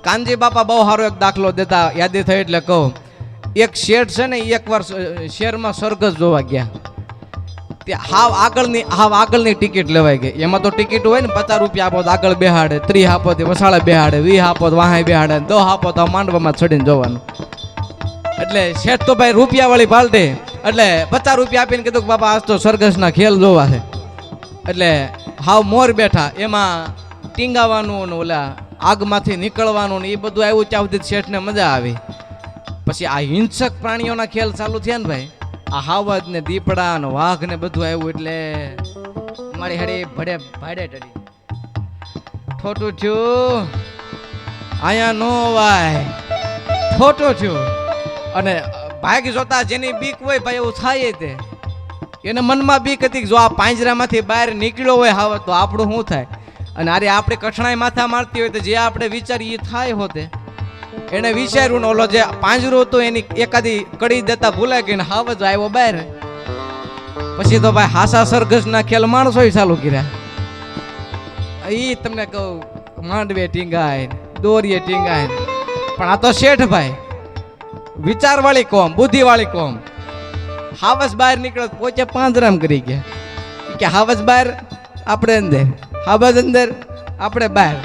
કાનજી બાપા બહુ સારો એક દાખલો દેતા, યાદી થઈ એટલે કહું. એક શેઠ છે ને, એકવાર શહેરમાં સરઘસ જોવા ગયા. ત્યાં હાવ આગળની ટિકિટ લેવાઈ ગઈ. એમાં તો ટિકિટ હોય ને 50 રૂપિયા આપો તો આગળ બેહાડે, 30 આપો તો વસાળે બેહાડે, 20 આપો તો વાહે બેહાડે, 10 આપો તો માંડવામાં ચડીને જોવાનું. એટલે શેઠ તો ભાઈ રૂપિયા વાળી પાલટી, એટલે 50 રૂપિયા આપીને કીધું કે બાપા આજ તો સરઘસના ખેલ જોવા છે. એટલે હાવ મોર બેઠા, એમાં ટીંગાવાનું ને ઓલા આગમાંથી નીકળવાનું ને એ બધું આવ્યું ત્યાં સુધી શેઠને મજા આવી. પછી આ હિંસક પ્રાણીઓના ખેલ ચાલુ થયા ને ભાઈ, આ હાવજ ને દીપડા ને વાઘ ને બધું આવ્યું એટલે મારી હડી ભડે ભાડે ટડી ખોટું થયું, અહીંયા નો વાય ખોટું થયું. અને ભાગ જોતા જેની બીક હોય ભાઈ એવું થાય તે, એને મનમાં બીક હતી કે જો આ પાંજરામાંથી બહાર નીકળ્યો હોય હાવજ તો આપણું શું થાય. અને અરે આપણે કઠણાઈ માથા મારતી હોય તો જે આપણે વિચારીએ થાય હોતે. એને વિચાર્યું ને ઓલો જે પાંજરું હતું એની એકાદી કડી દેતા ભૂલાય ગઈ ને હાવજ આવ્યો બહાર. પછી તો ભાઈ હાસા સરઘસના ખેલ માણસો ચાલુ કર્યા. ઈ તમને કહું, માંડવે ટીંગાય, દોરીએ ટીંગાય, પણ આ તો શેઠ ભાઈ વિચાર વાળી કોમ, બુદ્ધિ વાળી કોમ. હાવજ બહાર નીકળે પોચે પાંજરામ કરી ગયા કે હાવજ બહાર આપણે અંદર, હાવજ અંદર આપણે બહાર.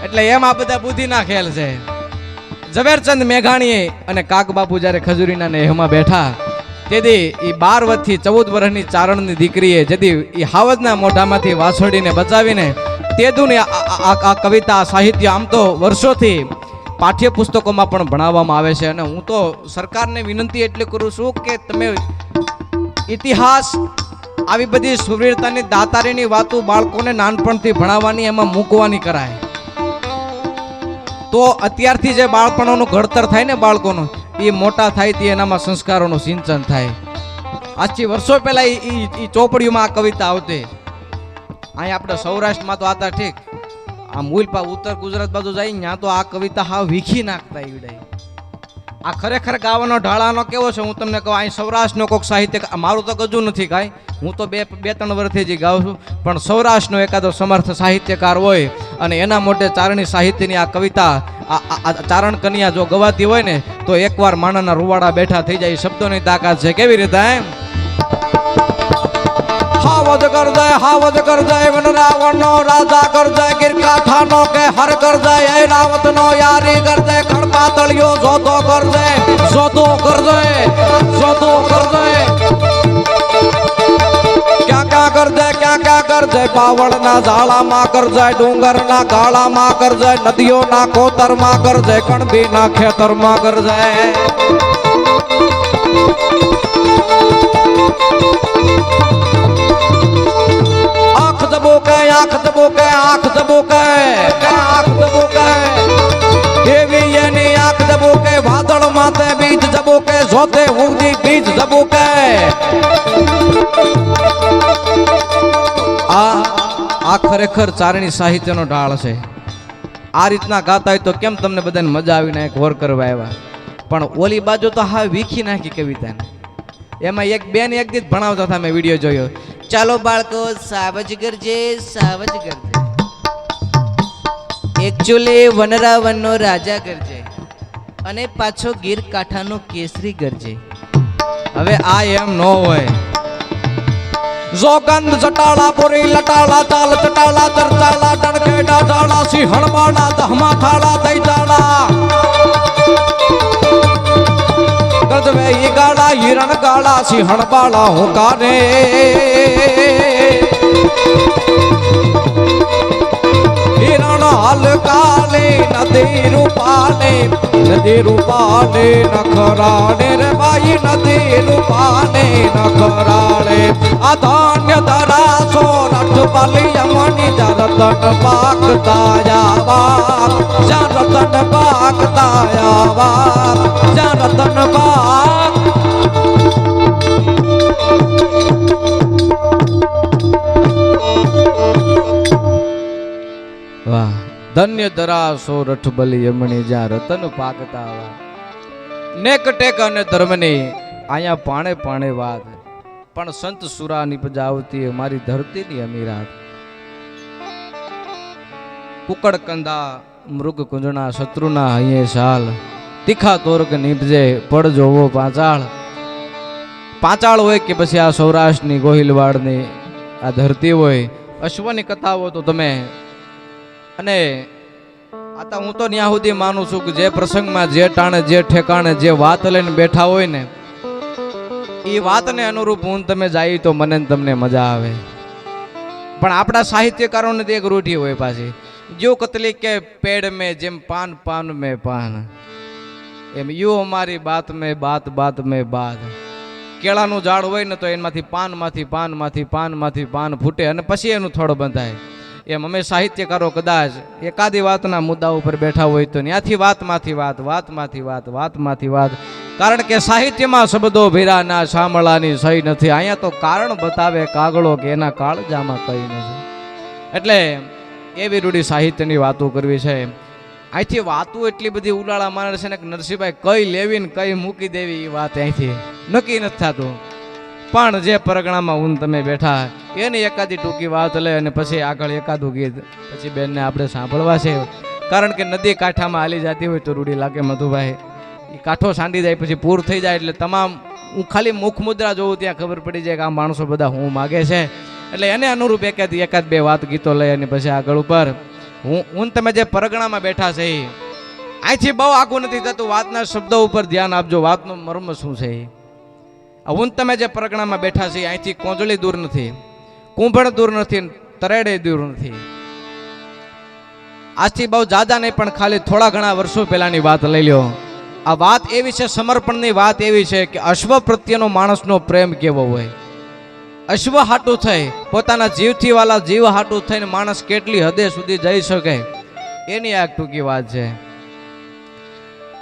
એટલે એમ આ બધા બુદ્ધિના ખેલ છે. ઝવેરચંદ મેઘાણીએ અને કાકબાપુ જ્યારે ખજૂરીના નેહમાં બેઠા તેથી એ 12 વર્ષથી 14 વર્ષની ચારણની દીકરીએ જેથી એ હાવજના મોઢામાંથી વાછોડીને બચાવીને તેદુની આ કવિતા સાહિત્ય આમ તો વર્ષોથી પાઠ્યપુસ્તકોમાં પણ ભણાવવામાં આવે છે. અને હું તો સરકારને વિનંતી એટલે કરું છું કે તમે ઇતિહાસ, આવી બધી સુરવીરતાની દાતારીની વાતો બાળકોને નાનપણથી ભણાવવાની, એમાં મૂકવાની કરાય તો અત્યારથી જે બાળપણોનું ઘડતર થાય ને બાળકોનું, એ મોટા થાય તે એનામાં સંસ્કારોનું સિંચન થાય. આજથી વર્ષો પહેલા એ ચોપડીઓમાં આ કવિતા આવતી. અહીં આપણે સૌરાષ્ટ્રમાં તો આતા ઠીક, આ મૂલપા ઉત્તર ગુજરાત બાજુ જાય ત્યાં તો આ કવિતા હાવ વીખી નાખતા ઈવડાય. આ ખરેખર ગાવાનો ઢાળાનો કેવો છે હું તમને કહું. અહીં સૌરાષ્ટ્રનો કોઈક સાહિત્ય, મારું તો ગજું નથી કાંઈ, હું તો બે ત્રણ વર્ષથી જ ગાઉં છું, પણ સૌરાષ્ટ્રનો એકાદો સમર્થ સાહિત્યકાર હોય અને એના મોટે ચારણી સાહિત્યની આ કવિતા, આ ચારણ કન્યા જો ગવાતી હોય ને તો એકવાર માણાના રૂવાડા બેઠા થઈ જાય. શબ્દોની તાકાત છે. કેવી રીતે એમ હાવજ કર જાય, હાવજ કર જાય, વન રાવણનો રાજા કર જાય, ગીરકાઠાનો કે હર કર જાય, એ રાવતનો યારી કર જાય, ખડપા તળિયો જોતો કર જાય, જોતો કર જાય, જોતો કર જાય. ક્યાં ક્યાં કર જાય, ક્યાં ક્યાં કર જાય, પાવડના ઝાડામાં કર જાય, ડુંગરના ગાળામાં કર જાય, નદીઓના કોતરમાં કર જાય, કણબીના ખેતરમાં કર જાય. આંખ દબોકે, આંખ દબોકે, આંખ દબોકે, આંખ દબોકે, દેવી એની આંખ દબોકે, વાદળ માથે બીજ દબોકે, જોતે ઉગતી બીજ દબોકે. આ ખરેખર ચારણી સાહિત્યનો ઢાળ છે. આ રીતના ગાતા હોય તો કેમ તમને બધાને મજા આવીને એક વર કરવા આવ્યા. પણ ઓલી બાજુ તો હા વીખી નાખી કવિતાને. એમાં એક બેન એક દીધ ભણાવતા હતા, મેં વિડીયો જોયો. ચાલો બાળકો સાવજ કરજે, સાવજ કરજે, એકચ્યુઅલી વનરાવનનો રાજા કરજે અને પાછો ગીર કાંઠાનો કેસરી કરજે. હવે આ એમ ન હોય. જોગંદ ચટાળા પુરી લટાળા ચાલ ચટાળા ચરચાળા ટણકેડા ઝાડા સિંહણવાળા દહમા થાળા દઈ ઝાડા ગજવે ઈ ગાળા હિરણ ગાળા સિંહણવાળા હું કાને હિરણ હાલ કાલે નદી રૂપાલે નખરાણે રે બાઈ નદી રૂપાલે નખરાણે આ ધાન્ય ધરાસો રથ પાલી અમની જરતન પાકતા આવા જરતન પાકતા આવા જરતન પાક. વાહ, ધન્ય ધરાસો રઠ બલી યમણી જ્યાં રતન પાકતા આવા. નેક ટેક અને ધર્મની અહીંયા પાણે પાણે વાત, પણ સંત સુરા નિપજાવતી અમારી ધરતીની અમીરાત. કુકડ કંદા મૃગ કુંજણા શત્રુના હૈયે શાલ, તીખા તોરક નીપજે પડ જોવો પાંચાળ. પાંચાળ હોય કે પછી આ સૌરાષ્ટ્રની ગોહિલવાડની આ ધરતી હોય, અશ્વની કથાઓ તો તમે અને આ તો હું તો ત્યાં સુધી માનું છું કે જે પ્રસંગમાં જે ટાણે જે ઠેકાણે જે વાત લઈને બેઠા હોય ને એ વાતને અનુરૂપ હું તમે જાય તો મને ને તમને મજા આવે. પણ આપણા સાહિત્યકારોને તો એક રૂઢી હોય પાછી, જો કતલી કે પેડ મેં જેમ પાન પાન મેં પાન, એમ યો અમારી બાત મેં બાત બાત મેં બાત. કેળાનું ઝાડ હોય ને તો એમાંથી પાનમાંથી પાન ફૂટે અને પછી એનું થડ બંધાય. એમ અમે સાહિત્યકારો કદાચ એકાદી વાતના મુદ્દા ઉપર બેઠા હોય તો ત્યાંથી વાતમાંથી વાત. કારણ કે સાહિત્યમાં શબ્દો ભેરા ના સાંભળવાની સહી નથી. અહીંયા તો કારણ બતાવે કાગળો કે એના કાળજામાં કઈ નથી. એટલે એવી રૂઢી સાહિત્યની વાતો કરવી છે. અહીંથી વાતો એટલી બધી ઉલાળા મારે છે ને કે નરસિંહભાઈ કઈ લેવી ને કઈ મૂકી દેવી એ વાત અહીંથી નક્કી નથી થતું. પણ જે પરગણામાં હું તમે બેઠા એની એકાદી ટૂંકી વાત લે અને પછી આગળ એકાદું ગીત પછી બેનને આપણે સાંભળવા છે. કારણ કે નદી કાંઠામાં હાલી જતી હોય તો રૂઢી લાગે મધુભાઈ, એ કાંઠો સાંડી જાય પછી પૂર થઈ જાય એટલે તમામ હું ખાલી મુખ મુદ્રા જોઉં ત્યાં ખબર પડી જાય કે આ માણસો બધા હું માગે છે. એટલે એને અનુરૂપ એકાદ બે વાત ગીતો લઈ અને પછી આગળ ઉપર હું તમે જે પરગણામાં બેઠા છે અહીંથી બહુ આગું નથી થતું. વાતના શબ્દો ઉપર ધ્યાન આપજો, વાતનો મર્મ શું છે. હું તમે જે પરગણામાં બેઠા છે અહીંથી કોંજળી દૂર નથી, કુંભણ દૂર નથી, તરેડે દૂર નથી. આજથી બહુ જાજા નહીં પણ ખાલી થોડા ઘણા વર્ષો પહેલાની વાત લઈ લ્યો. આ વાત એવી છે, સમર્પણની વાત એવી છે કે અશ્વ પ્રત્યેનો માણસનો પ્રેમ કેવો હોય. અશ્વ હાટું થઈ પોતાના જીવથી વાલા જીવ હાટું થઈને માણસ કેટલી હદે સુધી જઈ શકે એની આ ટૂંકી વાત છે.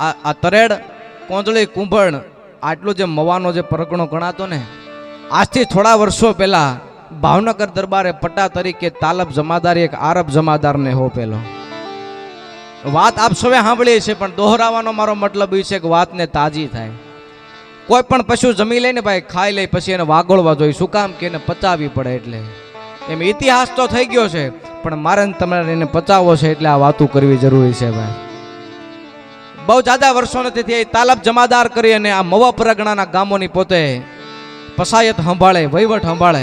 આ તરેડ, કોંજળી, કુંભણ આટલું જે મવાનો જે પરગણો ગણાતો ને, આજથી થોડા વર્ષો પહેલા ભાવનગર દરબારે પટ્ટા તરીકે તાલબ જમાદારી એક આરબ જમાદારને હોપેલો. વાત આપ સૌએ સાંભળી છે પણ દોહરાવાનો મારો મતલબ એ છે કે વાતને તાજી થાય. કોઈ પણ પશુ જમી લે ને ભાઈ, ખાઈ લે પછી એને વાગોળવા જોઈએ. શું કામ કે એને પચાવવી પડે. એટલે એમ ઇતિહાસ તો થઈ ગયો છે પણ મારે તમારે એને પચાવવો છે એટલે આ વાતો કરવી જરૂરી છે ભાઈ. બહુ જાદા વર્ષો નથી એ તાલબ જમાદાર કરી અને આ મવા પરગણાના ગામોની પોતે પસાયત સંભાળે, વહીવટ સંભાળે.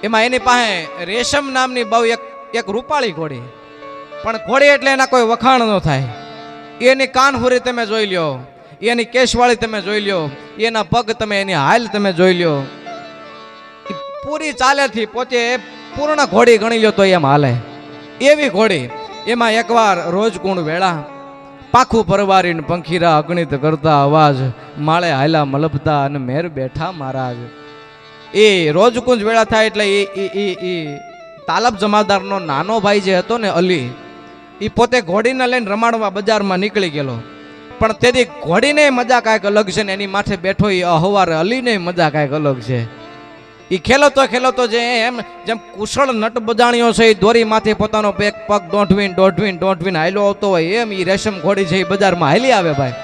એમાં એની પાસે રેશમ નામની બહુ એક રૂપાળી ઘોડી, પણ ઘોડી એટલે એના કોઈ વખાણ ન થાય. એની કાનહુરી તમે જોઈ લ્યો, એની કેશવાળી તમે જોઈ લ્યો, એના પગ તમે એની હાલ તમે જોઈ લ્યો. પૂરી ચાલેથી પોતે પૂર્ણ ઘોડી ગણી લ્યો તો એમ હાલે એવી ઘોડી. એમાં એકવાર રોજ કુણ વેળા પાખું પરવારીને પંખીરા અગણિત કરતા અવાજ, માળે હાયલા મલપતા અને મેર બેઠા મહારાજ. એ રોજ કુંજ વેળા થાય એટલે એ તાલબ જમાદારનો નાનો ભાઈ જે હતો ને અલી, એ પોતે ઘોડીને લઈને રમાડવા બજારમાં નીકળી ગયેલો. પણ તેથી ઘોડીને મજા કાંઈક અલગ છે ને એની માથે બેઠો એ અહવારે અલીને મજા કાંઈક અલગ છે. એ ખેલતો જે એમ જેમ કુશળ નટ બજાણીઓ છે એ દોરી માથે પોતાનો પગ દોઢવીને હાલ્યો આવતો હોય એમ એ રેશમ ઘોડી છે એ બજારમાં હાલી આવે ભાઈ.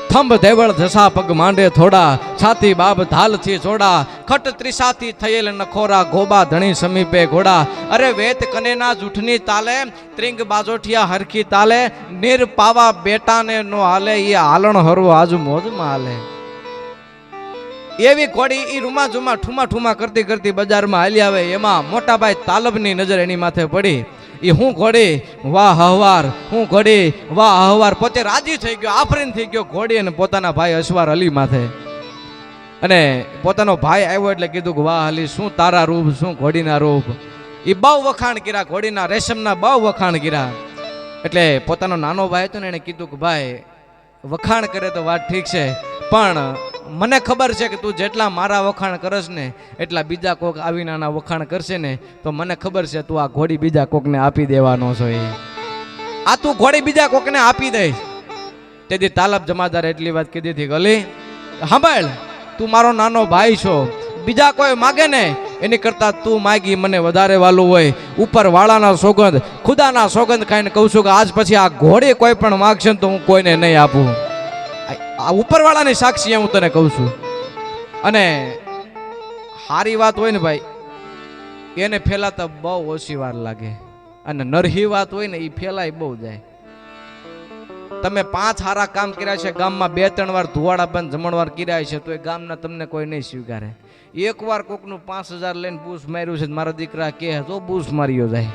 થંભ દેવળ ધસા પગ માંડે થોડા, છાતી બાબ ધાલથી જોડા, ખટ ત્રિસાથી થયેલ નખોરા, ગોબા ધણી સમીપે ઘોડા. અરે વેત કનેના જૂઠની તાલે, ત્રિંગ બાજોઠિયા હરખી તાલે, નીર પાવા બેટાને નો હાલે, એ હાલણ હરવો આજુ મોજમાં હાલે. એવી ઘોડી એ રૂમા જુમા ઠુમા કરતી બજારમાં હાલી આવે. એમાં મોટા ભાઈ તાલબની નજર એની માથે પડી. એ હું ઘોડી વાહ હવાર, હું ઘોડી વાહ હવાર. પોતે રાજી થઈ ગયો, આફરીન થઈ ગયો ઘોડી અને પોતાના ભાઈ અશ્વાર અલી માથે. અને પોતાનો ભાઈ આવ્યો એટલે કીધું કે વાહ અલી, શું તારા રૂપ, શું ઘોડીના રૂપ. એ બહુ વખાણ કર્યા, ઘોડીના રેશમના બહુ વખાણ કર્યા. એટલે પોતાનો નાનો ભાઈ હતો ને એને કીધું કે ભાઈ વખાણ કરે તો વાત ઠીક છે, પણ મને ખબર છે કે તું જેટલા મારા વખાણ કરશ ને એટલા બીજા કોક આવી નાના વખાણ કરશે ને તો મને ખબર છે તું આ ઘોડી બીજા કોકને આપી દેવાનો છો. આ તું ઘોડી બીજા કોકને આપી દઈશ. તેથી તાલબ જમાદાર એટલી વાત કીધી હતી, ગલી સાંભળ, તું મારો નાનો ભાઈ છો, બીજા કોઈ માગે ને એની કરતા તું માગી મને વધારે વાલું હોય. ઉપર વાળાના સોગંદ, ખુદાના સોગંદ ખાઈને કહું છું કે આજ પછી આ ઘોડી કોઈ પણ માગશે ને તો હું કોઈને નહીં આપું. આ ઉપરવાળાની સાક્ષી હું તને કહું છું. અને સારી વાત હોય ને ભાઈ એને ફેલાતા બહુ ઓછી વાર લાગે, અને નરહી વાત હોય ને એ ફેલાય બહુ જાય. તમે 5 સારા કામ કર્યા છે, ગામમાં 2-3 વાર ધુવાડા બંધ જમણવાર કર્યા છે તો એ ગામના તમને કોઈ નહીં સ્વીકારે. એકવાર કોકનું 5000 લઈને બૂસ માર્યું છે મારા દીકરા કે તો બૂસ માર્યો જાય.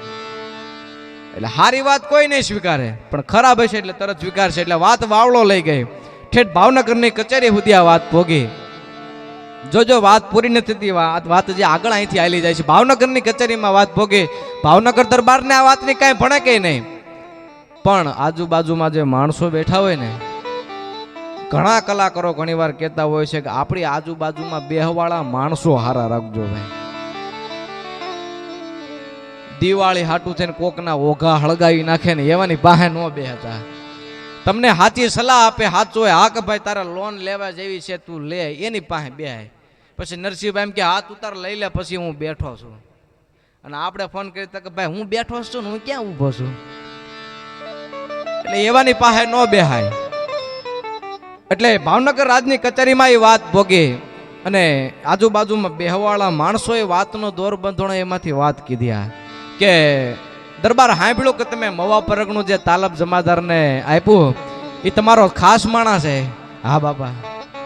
એટલે સારી વાત કોઈ નહીં સ્વીકારે, પણ ખરાબ હશે એટલે તરત સ્વીકારશે. એટલે વાત વાવળો લઈ ગઈ, ઠેઠ ભાવનગરની કચેરી સુધી આ વાત ભોગી. જો વાત પૂરી નથી થતી, વાત જે આગળ અહીંથી હાલી જાય છે. ભાવનગરની કચેરીમાં વાત ભોગી, ભાવનગર દરબારને આ વાતની કાંઈ ભણે કે નહીં. પણ આજુબાજુમાં જે માણસો બેઠા હોય ને, ઘણા કલાકારો ઘણીવાર કહેતા હોય છે કે આપણી આજુબાજુમાં બેહવાળા માણસો હારા રાખજો ભાઈ. દિવાળી હાટું થઈને કોકના ઓઘા હળગાવી નાખે ને એવાની પાસે ન બેહતા. તમને સાચી સલાહ આપે, સાચું હોય હા કે ભાઈ તારે લોન લેવા જેવી છે તું લે, એની પાસે બેહાય. પછી નરસિંહભાઈ એમ કે હાથ ઉતાર લઈ લે, પછી હું બેઠો છું. અને આપણે ફોન કરી કે ભાઈ હું બેઠો છું ને હું ક્યાં ઊભો છું. એટલે એવાની પાસે ન બેહાય. એટલે ભાવનગર રાજની કચેરીમાં એ વાત ભોગી અને આજુબાજુમાં બેહવાળા માણસોએ વાતનો દોર બંધોણો એમાંથી વાત કીધી કે દરબાર સાંભળ્યું કે તમે મવા પરગનું જે તાલબ જમાદારને આપ્યું એ તમારો ખાસ માણસ છે. હા બાપા,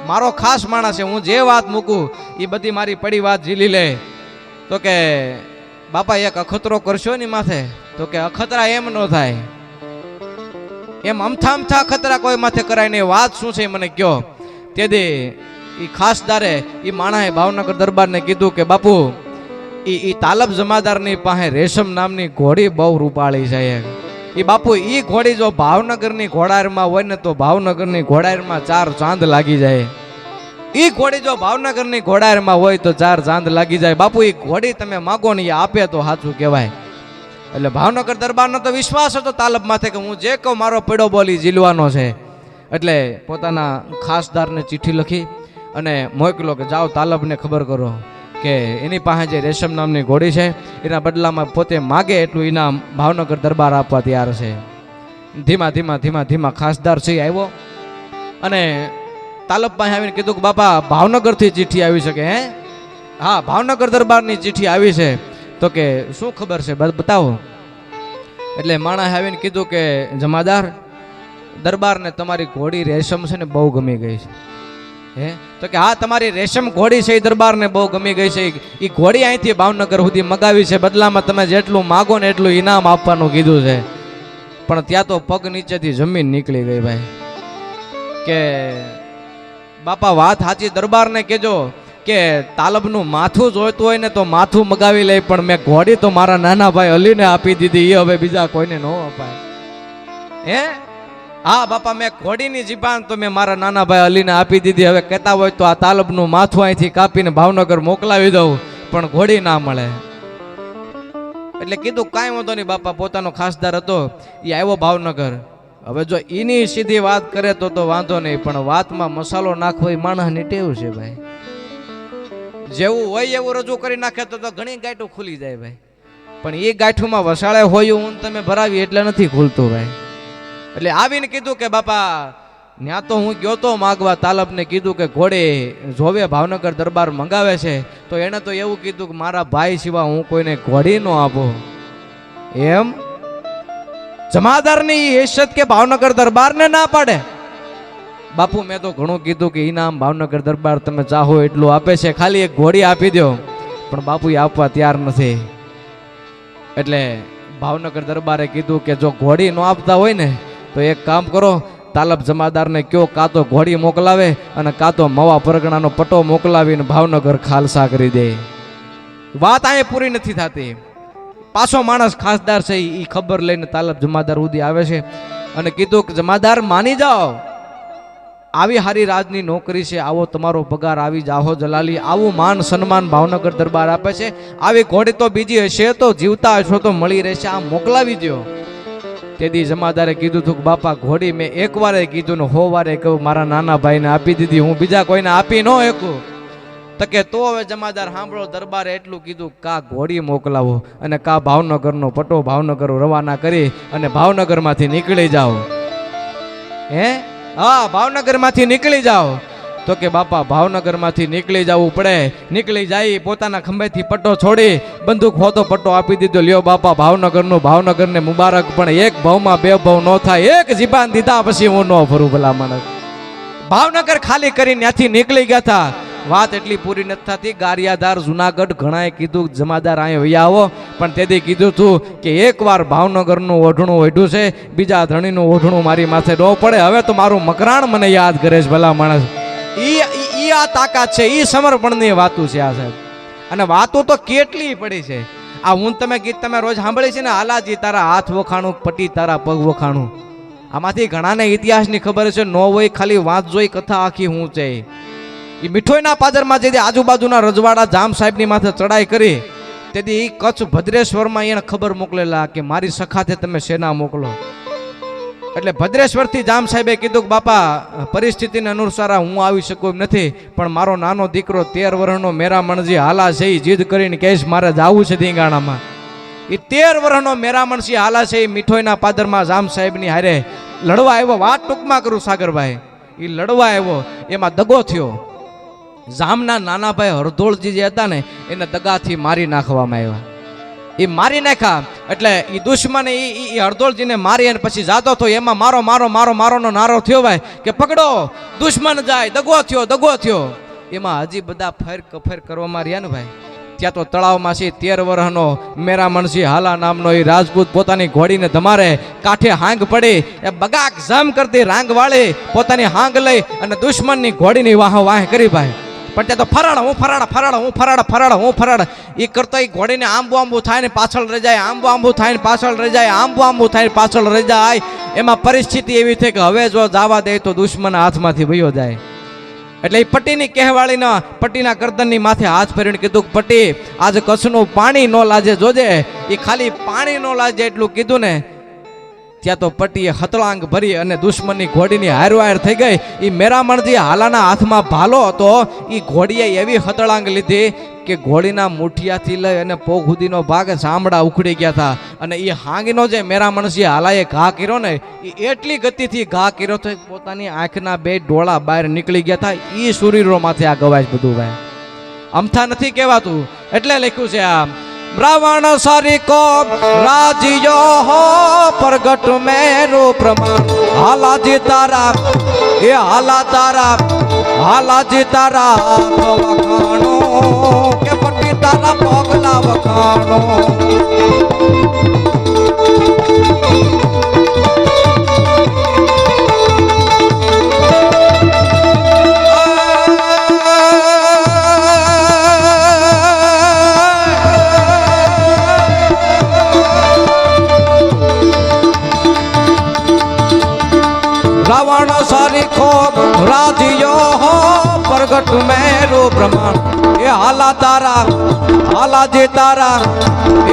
મારો ખાસ માણસ છે, હું જે વાત મૂકું એ બધી મારી પડી વાત ઝીલી લે. તો કે બાપા એક અખતરો કરશો ને માથે, તો કે અખતરા એમ ન થાય, એમ અમથા અમથા અખતરા કોઈ માથે કરાય નહીં. વાત શું છે મને કયો. તેથી એ ખાસદારે એ માણસે ભાવનગર દરબારને કીધું કે બાપુ એ તાલબ જમાદારની પાસે રેશમ નામની ઘોડી બહુ રૂપાળી છે. એ બાપુ એ ઘોડી જો ભાવનગરની ઘોડારમાં હોય ને તો ભાવનગરની ઘોડારમાં 4 ચાંદ લાગી જાય. એ ઘોડી જો ભાવનગરની ઘોડારમાં હોય તો 4 ચાંદ લાગી જાય. બાપુ એ ઘોડી તમે માગો ને એ આપે તો સાચું કહેવાય. એટલે ભાવનગર દરબારનો તો વિશ્વાસ હતો તાલબ માથે કે હું જે કહું મારો પેડો બોલી ઝીલવાનો છે. એટલે પોતાના ખાસદારને ચિઠ્ઠી લખી અને મોકલો કે જાઓ તાલબને ખબર કરો કે એની પાસે જે રેશમ નામની ઘોડી છે એના બદલામાં પોતે માગે એટલું ઇનામ ભાવનગર દરબાર આપવા તૈયાર છે. ધીમા ધીમા ધીમા ધીમા ખાસદાર છે આવ્યો અને તાલબ પાસે આવીને કીધું કે બાપા ભાવનગરથી ચિઠ્ઠી આવી શકે. હે હા, ભાવનગર દરબારની ચિઠ્ઠી આવી છે. તો કે શું ખબર છે બતાવો. એટલે માણસે આવીને કીધું કે જમાદાર દરબારને તમારી ઘોડી રેશમ છે ને બહુ ગમી ગઈ છે. હે તો કે હા, તમારી રેશમ ઘોડી છે એ દરબારને બહુ ગમી ગઈ છે. એ ઘોડી અહીંથી ભાવનગર સુધી મગાવી છે, બદલામાં તમે જેટલું માગો ને એટલું ઇનામ આપવાનું કીધું છે. પણ ત્યાં તો પગ નીચેથી જમીન નીકળી ગઈ ભાઈ. કે બાપા વાત સાચી, દરબારને કહેજો કે તાલબનું માથું જોઈતું હોય ને તો માથું મગાવી લે, પણ મેં ઘોડી તો મારા નાના ભાઈ અલીને આપી દીધી, એ હવે બીજા કોઈને ન અપાય. હે હા બાપા, મેં ઘોડીની જીભાન તો મેં મારા નાના ભાઈ અલીને આપી દીધી. હવે કહેતા હોય તો આ તાલબનું માથું અહીંથી કાપીને ભાવનગર મોકલાવી દઉં, પણ ઘોડી ના મળે. એટલે કીધું કાંઈ વાંધો નહીં બાપા. પોતાનો ખાસદાર હતો એ આવ્યો ભાવનગર. હવે જો એની સીધી વાત કરે તો વાંધો નહીં, પણ વાતમાં મસાલો નાખવો એ માણસની ટેવ છે ભાઈ. જેવું હોય એવું રજૂ કરી નાખે તો ઘણી ગાંઠો ખુલી જાય ભાઈ. પણ એ ગાંઠુમાં વસાળે હોય હું તમે ભરાવી એટલે નથી ખુલતું ભાઈ. એટલે આવીને કીધું કે બાપા ત્યાં તો હું ગયો તો માગવા, તાલબને કીધું કે ઘોડી જોવે ભાવનગર દરબાર મંગાવે છે. તો એણે તો એવું કીધું કે મારા ભાઈ સિવાય હું કોઈને ઘોડી ન આપું. એમ જમાદારની ઇજ્જત કે ભાવનગર દરબારને ના પાડે. બાપુ મેં તો ઘણું કીધું કે ઇનામ ભાવનગર દરબાર તમે ચાહો એટલું આપે છે, ખાલી એક ઘોડી આપી દો. પણ બાપુ એ આપવા તૈયાર નથી. એટલે ભાવનગર દરબારે કીધું કે જો ઘોડી ન આપતા હોય ને તો એક કામ કરો, તાલબ જમાદારને કયો કાં તો ઘોડી મોકલાવે અને કાં તો મવા પરગણાનો પટો મોકલાવીને ભાવનગર ખાલસા કરી દે. વાત અહીં પૂરી નથી થતી. પાછો માણસ ખાસદાર છે એ ખબર લઈને તાલબ જમાદાર સુધી આવે છે અને કીધું કે જમાદાર માની જાઓ, આવી હારી રાજની નોકરી છે, આવો તમારો પગાર, આવી જાહો જલાલી, આવું માન સન્માન ભાવનગર દરબાર આપે છે. આવી ઘોડી તો બીજી હશે તો જીવતા હશો તો મળી રહેશે, આ મોકલાવી દો. તેથી જમાદારે કીધું હતું કે બાપા ઘોડી મેં એક વારે કીધું ને 100 વારે કહું, મારા નાના ભાઈને આપી દીધી, હું બીજા કોઈને આપી ન શકું. તો કે તો હવે જમાદાર સાંભળો, દરબારે એટલું કીધું કા ઘોડી મોકલાવો અને કા ભાવનગરનો પટો ભાવનગર રવાના કરી અને ભાવનગરમાંથી નીકળી જાઓ. હે હા, ભાવનગરમાંથી નીકળી જાઓ. તો કે બાપા ભાવનગરમાંથી નીકળી જવું પડે. નીકળી જાય, પોતાના ખંભેથી પટ્ટો છોડી બંદૂક હોતો પટ્ટો આપી દીધો. લ્યો બાપા ભાવનગરનું, ભાવનગરને મુબારક, પણ એક ભાવમાં બે ભાવ ન થાય. એક જીબાન દીધા પછી હું ન ફરું ભલા માણસ. ભાવનગર ખાલી કરી ત્યાંથી નીકળી ગયા હતા. વાત એટલી પૂરી નથી થતી. ગારિયાધાર જુનાગઢ ઘણાએ કીધું જમાદાર અહીંયા વૈયા આવો, પણ તેથી કીધું તું કે એકવાર ભાવનગરનું ઓઢણું ઓઢ્યું છે, બીજા ધણીનું ઓઢણું મારી માથે ન પડે. હવે તો મારું મકરાણ મને યાદ કરે છે ભલા માણસ. ઈ આ તાકાત છે, ઈ સમર્પણની વાતો છે આ સાહેબ. અને વાતો તો કેટલી પડી છે. આ હું તમે ગીત તમે રોજ સાંભળી છે ને, હાલાજી તારા હાથ વખાણું, પટી તારા પગ વખાણું. આમાંથી ઘણાને ઇતિહાસની ખબર છે, નો હોય ખાલી વાત જોઈ કથા આખી હું છે. એ મીઠોઈના પાદરમાં જે આજુબાજુના રજવાડા જામ સાહેબની માથે ચડાઈ કરી, તેથી કચ્છ ભદ્રેશ્વરમાં એને ખબર મોકલેલા કે મારી સખાતે તમે સેના મોકલો. એટલે ભદ્રેશ્વરથી જામ સાહેબે કીધું કે બાપા પરિસ્થિતિને અનુસાર હું આવી શકું એમ નથી, પણ મારો નાનો દીકરો 13 વર્ષનો મેરામણજી હાલા છે, એ જીદ કરીને કહેશ મારે જવું છે ધીંગાણામાં. એ 13 વર્ષનો મેરામણજી હાલા છે, એ મીઠોઈના પાદરમાં જામ સાહેબની હારે લડવા આવ્યો. વાત ટૂંકમાં કરું સાગરભાઈ, એ લડવા આવ્યો, એમાં દગો થયો. જામના નાના ભાઈ હરદોળજી જે હતા ને, એને દગાથી મારી નાખવામાં આવ્યા. એ મારી નાખ્યા એટલે એ દુશ્મને એ હરદોળજીને મારી અને પછી જાતો થયો. એમાં મારો મારો મારો મારોનો નારો થયો ભાઈ કે પકડો દુશ્મન જાય, દગો થયો દગો થયો. એમાં હજી બધા ફેર કફેર કરવામાં રહ્યા ને ભાઈ. ત્યાં તો તળાવમાં છે 13 વર્ષનો મેરામણસિંહ હાલા નામનો એ રાજપૂત પોતાની ઘોડીને ધમારે કાંઠે હાંગ પડી, એ બગાક જમ કરતી રાંગ વાળી પોતાની હાંગ લઈ અને દુશ્મનની ઘોડીની વાહ વાહ કરી ભાઈ. પણ ત્યાં તો ફરાડ હું ફરાડ ફરાડ હું ફરાડ ફરાડ હું ફરાડ એ કરતા એ ઘોડીને આંબુ આંબુ થાય ને પાછળ રહી જાય, આંબુ આંબુ થાય ને પાછળ રહી જાય, આંબુ આંબુ થાય ને પાછળ રહી જાય. એમાં પરિસ્થિતિ એવી થઈ કે હવે જો જવા દે તો દુશ્મન હાથમાંથી વયો જાય. એટલે એ પટ્ટીની કહેવાળીના પટ્ટીના ગરદનની માથે હાથ ફેરીને કીધું કે પટ્ટી આજે કચ્છનું પાણી ન લાજે જોજે. એ ખાલી પાણી ન લાજે એટલું કીધું ને, ત્યાં તો પટ્ટીએ હતળાંગ ભરી અને દુશ્મનની ઘોડીની હારવાયર થઈ ગઈ. એ મેરામણજી હાલાના હાથમાં ભાલો હતો, એ ઘોડીએ એવી હતળાંગ લીધી કે ઘોડીના મુઠિયાથી લઈ અને પોગ સુધીનો ભાગ ચામડા ઉખડી ગયા હતા. અને એ હાંગીનો જે મેરામણજી હાલાએ ઘા કર્યો ને, એ એટલી ગતિથી ઘા કર્યો તો પોતાની આંખના 2 ડોળા બહાર નીકળી ગયા હતા. એ સુરીરો માથે આ ગવાય બધું ભાઈ, અમથા નથી કહેવાતું. એટલે લખ્યું છે આ રાવણ સારી કો રાજીયો હો પ્રગટ મેરો પ્રમાણ. હાલાજી તારા એ હાલા તારા હાલાજી તારા વખાણો કે પટ્ટી તારા પગલા વખાણો. રાવણ સારી ખોબ રાજીયો હો પ્રગટ મેરો પ્રમાણ. એ હાલા તારા હાલાજી તારા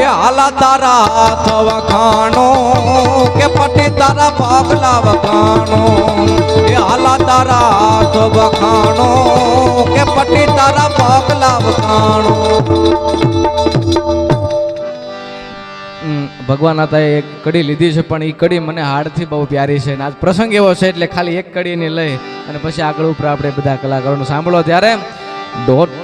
એ હાલા તારા હાથ વખાણો કે પટ્ટી તારા પગલા વખાણો. એ હાલા તારા હાથ વખાણો કે પટ્ટી તારા પગલા વખાણો. ભગવાન આતાએ એક કડી લીધી છે, પણ એ કડી મને હાડથી બહુ પ્યારી છે. આજ પ્રસંગ એવો છે એટલે ખાલી એક કડીને લઈ અને પછી આગળ ઉપર આપણે બધા કલાકારોનું સાંભળો. ત્યારે દોઢ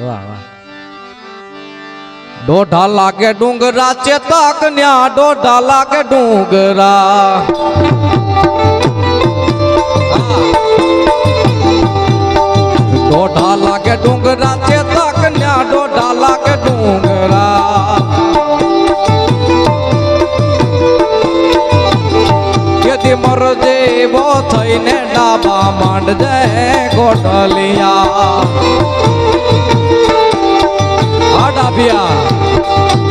વાહ વાહ. દોઢા લાગે ડુંગરા ચેતક ન્યા, દોઢા લાગે ડુંગરા. દોઢા લાગે ડુંગરા ચેતક ન્યા, દોઢા લાગે ડુંગરા. કેદી મર જેવો થઈને ડાબા માંડજે ગોઠલિયા.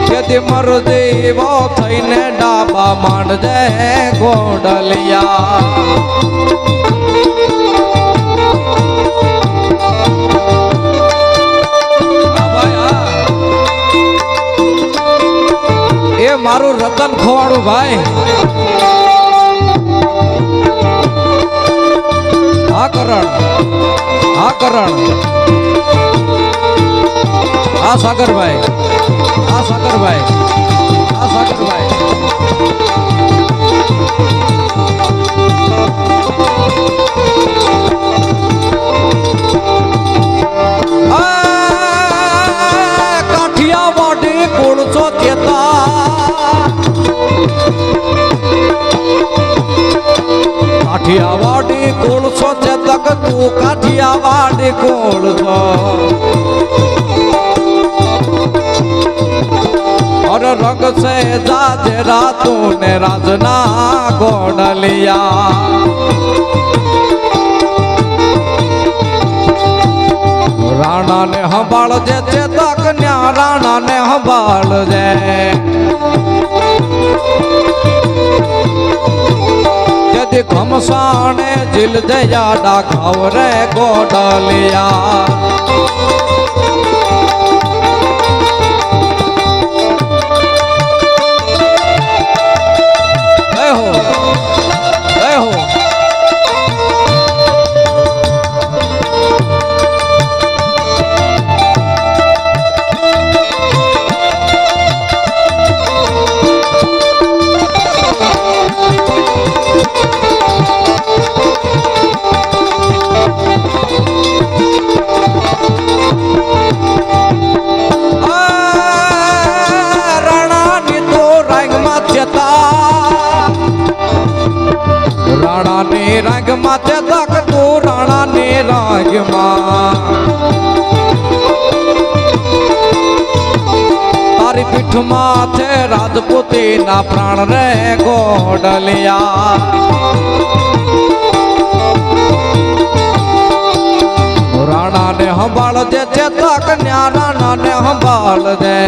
કેદી મર જેવો થઈને ડાબા માંડજે ગોડલિયા. એ મારું રતન ખોવાડું ભાઈ. હા કરણ, હા કરણ, હા સાગરભાઈ, હા સાગરભાઈ, હા સાગરભાઈ. કાઠિયાવાડી કુળ છો ચેતક તું કાઠિયાવાડી કુળ છો और रंग से जाजरा तूने राजना गोडलिया राणा ने हंबाल जे चेतक न्या राणा ने हंबाल जे यदि घमसाने जिल जया डाखाव रे गोडलिया राणा ने रंग माथे तक तू राणा ने रंग तारी पीठ माथे राजपूती ना प्राण रे गोडलिया राणा ने हंबाल दे चेतक न्या राणा ने हंबाल दे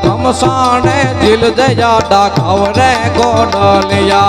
घमसाने दिल दया डाखाव रे गोडलिया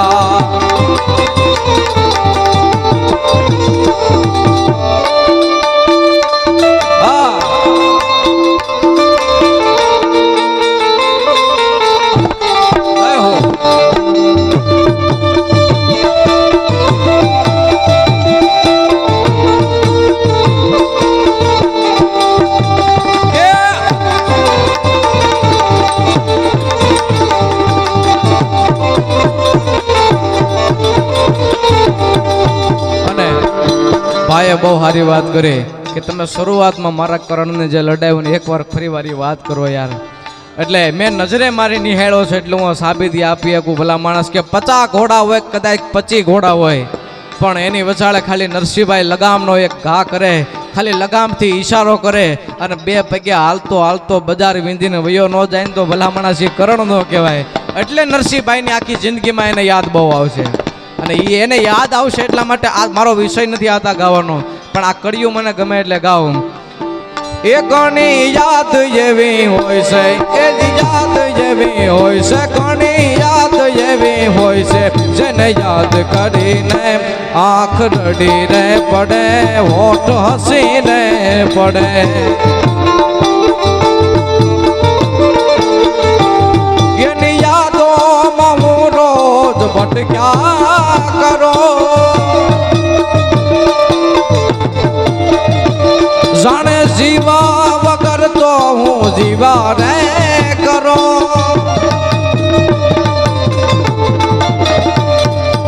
ભાઈએ બહુ સારી વાત કરી કે તમે શરૂઆતમાં મારા કરણને જે લડાવ્યું ને એકવાર ફરી વાર વાત કરો યાર એટલે મેં નજરે મારી નિહાળ્યો છે એટલે હું સાબિતી આપી શકું ભલા માણસ કે 50 ઘોડા હોય કદાચ 25 ઘોડા હોય પણ એની વચાળે ખાલી નરસિંહભાઈ લગામનો એક ઘા કરે ખાલી લગામથી ઈશારો કરે અને બે પગે હાલતો હાલતો બજાર વિંધીને વયો ન જાય ને તો ભલા માણસ એ કરણ ન કહેવાય એટલે નરસિંહભાઈની આખી જિંદગીમાં એને યાદ બહુ આવશે અને એને યાદ આવશે એટલા માટે આ મારો વિષય નથી આવતા ગાવાનો પણ આ કડિયું મને ગમે એટલે ગાઉં એ કોની યાદ એવી હોય છે એની યાદ એવી હોય છે કોની યાદ એવી હોય છે જેને યાદ કરીને આંખ રડી રે પડે હોઠ હસીને પડે એની યાદોમાં હું રોજ ભટક્યા કરો જાણે જીવા વગર તો હું જીવા રે કરો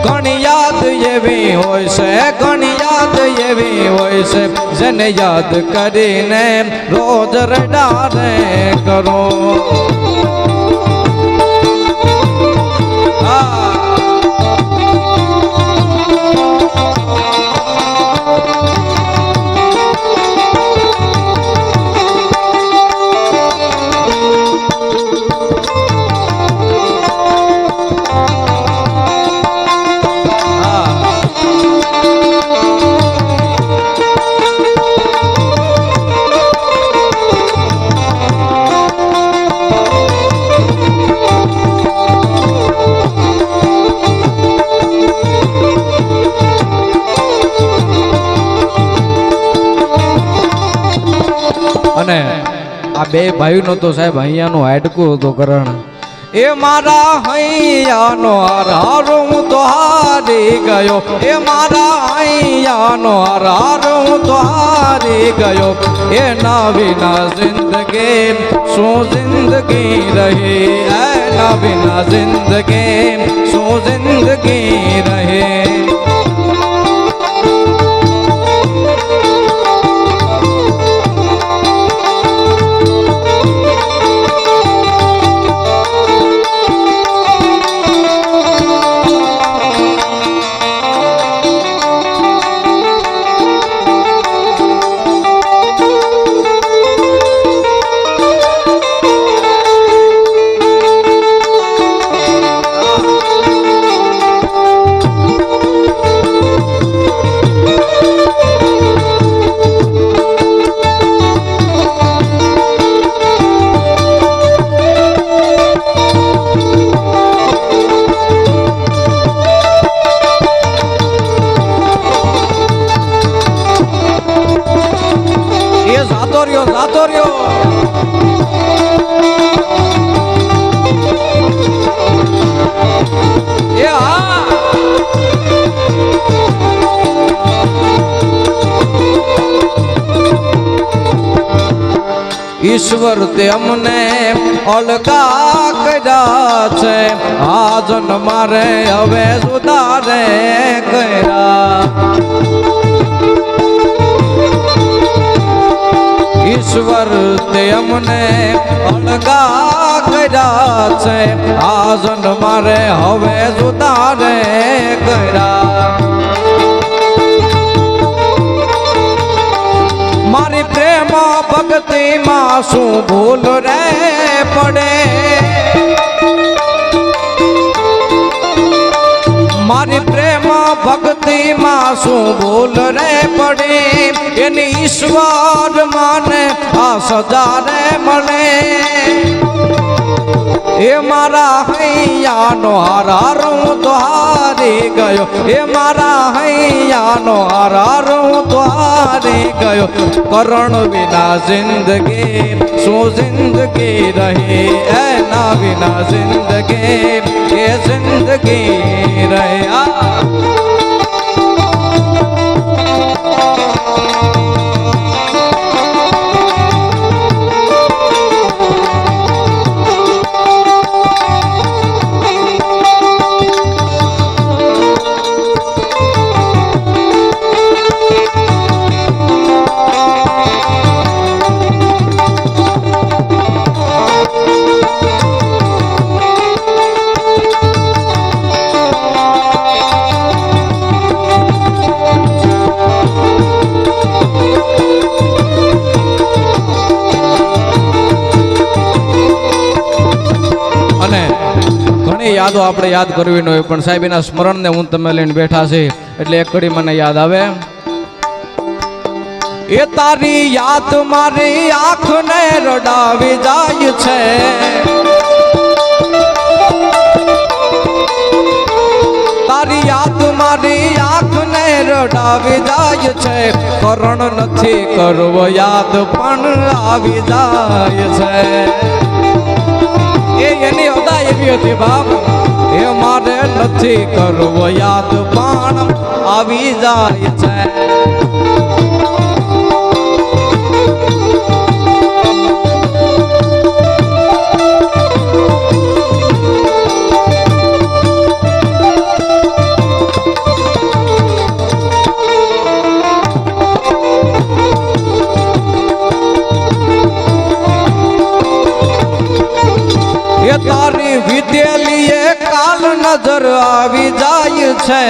ઘણી યાદ એવી હોય છે ઘણી યાદ એવી હોય છે જેને યાદ કરીને રોજ રડા રે કરો અને આ બે ભાઈનો તો સાહેબ હૈયાનું હાડકું હતું કરણ એ મારા હૈયાનો હાર હું તો હારી ગયો એ મારા હૈયાનો હાર હું તો હારી ગયો એના વિના જિંદગી શું જિંદગી રહી એના વિના જિંદગી શું જિંદગી રહી જાતો રહ્યો એ હા ઈશ્વર તે અમને અલગા કર્યા છે આ જન્મ મારે હવે સુધારે કર્યા ઈશ્વર તે અમને અલગા કર્યા છે આ જન્મ મારે હવે સુધારે કર્યા મારી પ્રેમ ભક્તિ માં શું ભૂલ રે પડે મારી પ્રેમ ભક્તિ માં શું ભૂલ રે પડે એની ઈશ્વર માને આ સજા રે મળે એ મારા હૈયાનો હાર હું તો હારી ગયો એ મારા હૈયાનો હાર હું તો હારી ગયો કરણ વિના જિંદગી શું જિંદગી રહી એના વિના જિંદગી એ જિંદગી રહ્યા યાદો આપણે યાદ કરવી ન હોય પણ સાહેબ એના સ્મરણને હું તમે લઈને બેઠા છે એટલે એક ઘડી મને યાદ આવે એ તારી યાદ મારી આંખને રડાવી જાય છે તારી યાદ મારી આંખને રડાવી જાય છે કરણ નથી કરવો યાદ પણ આવી જાય છે એની અદા એવી હતી બાપ એ મારે નથી કરવો યાદ પણ આવી જાય છે તારી વિધેલી કાલ નજર આવી જાય છે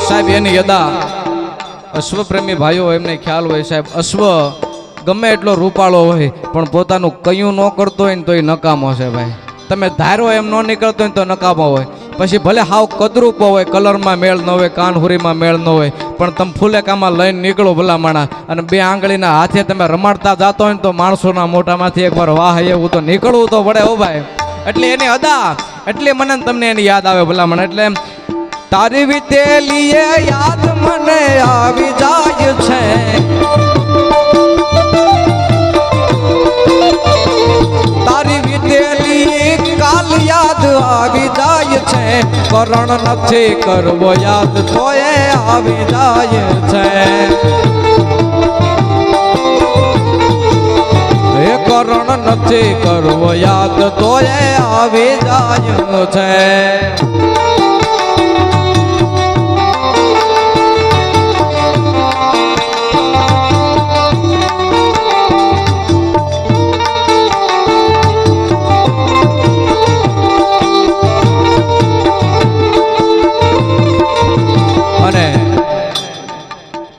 સાહેબ એની યદા અશ્વ પ્રેમી ભાઈઓ એમને ખ્યાલ હોય સાહેબ અશ્વ ગમે એટલો રૂપાળો હોય પણ પોતાનું કયું ન કરતો હોય ને તો એ નકામો છે ભાઈ તમે ધારો એમ ન નીકળતો હોય તો નકામો હોય પછી ભલે હાવ કદરૂપો હોય કલરમાં મેળ ન હોય કાનહુરીમાં મેળ ન હોય પણ તમે ફૂલેકામાં લઈને નીકળો ભલા માણા અને બે આંગળીના હાથે તમે રમાડતા જાતો હોય ને તો માણસોના મોઢામાંથી એકવાર વાહ એવું તો નીકળવું તો પડે હો ભાઈ એટલે એની અદા એટલે મને તમને એની યાદ આવે ભલા મને એટલે તારી વિતેલી યાદ મને આવી જાય છે તારી વિતેલી કાલ યાદ આવી જાય છે કરણ નથી કરવો યાદ તોય આવી જાય છે એ કરણ નથી કરવો યાદ તોય આવી જાય છે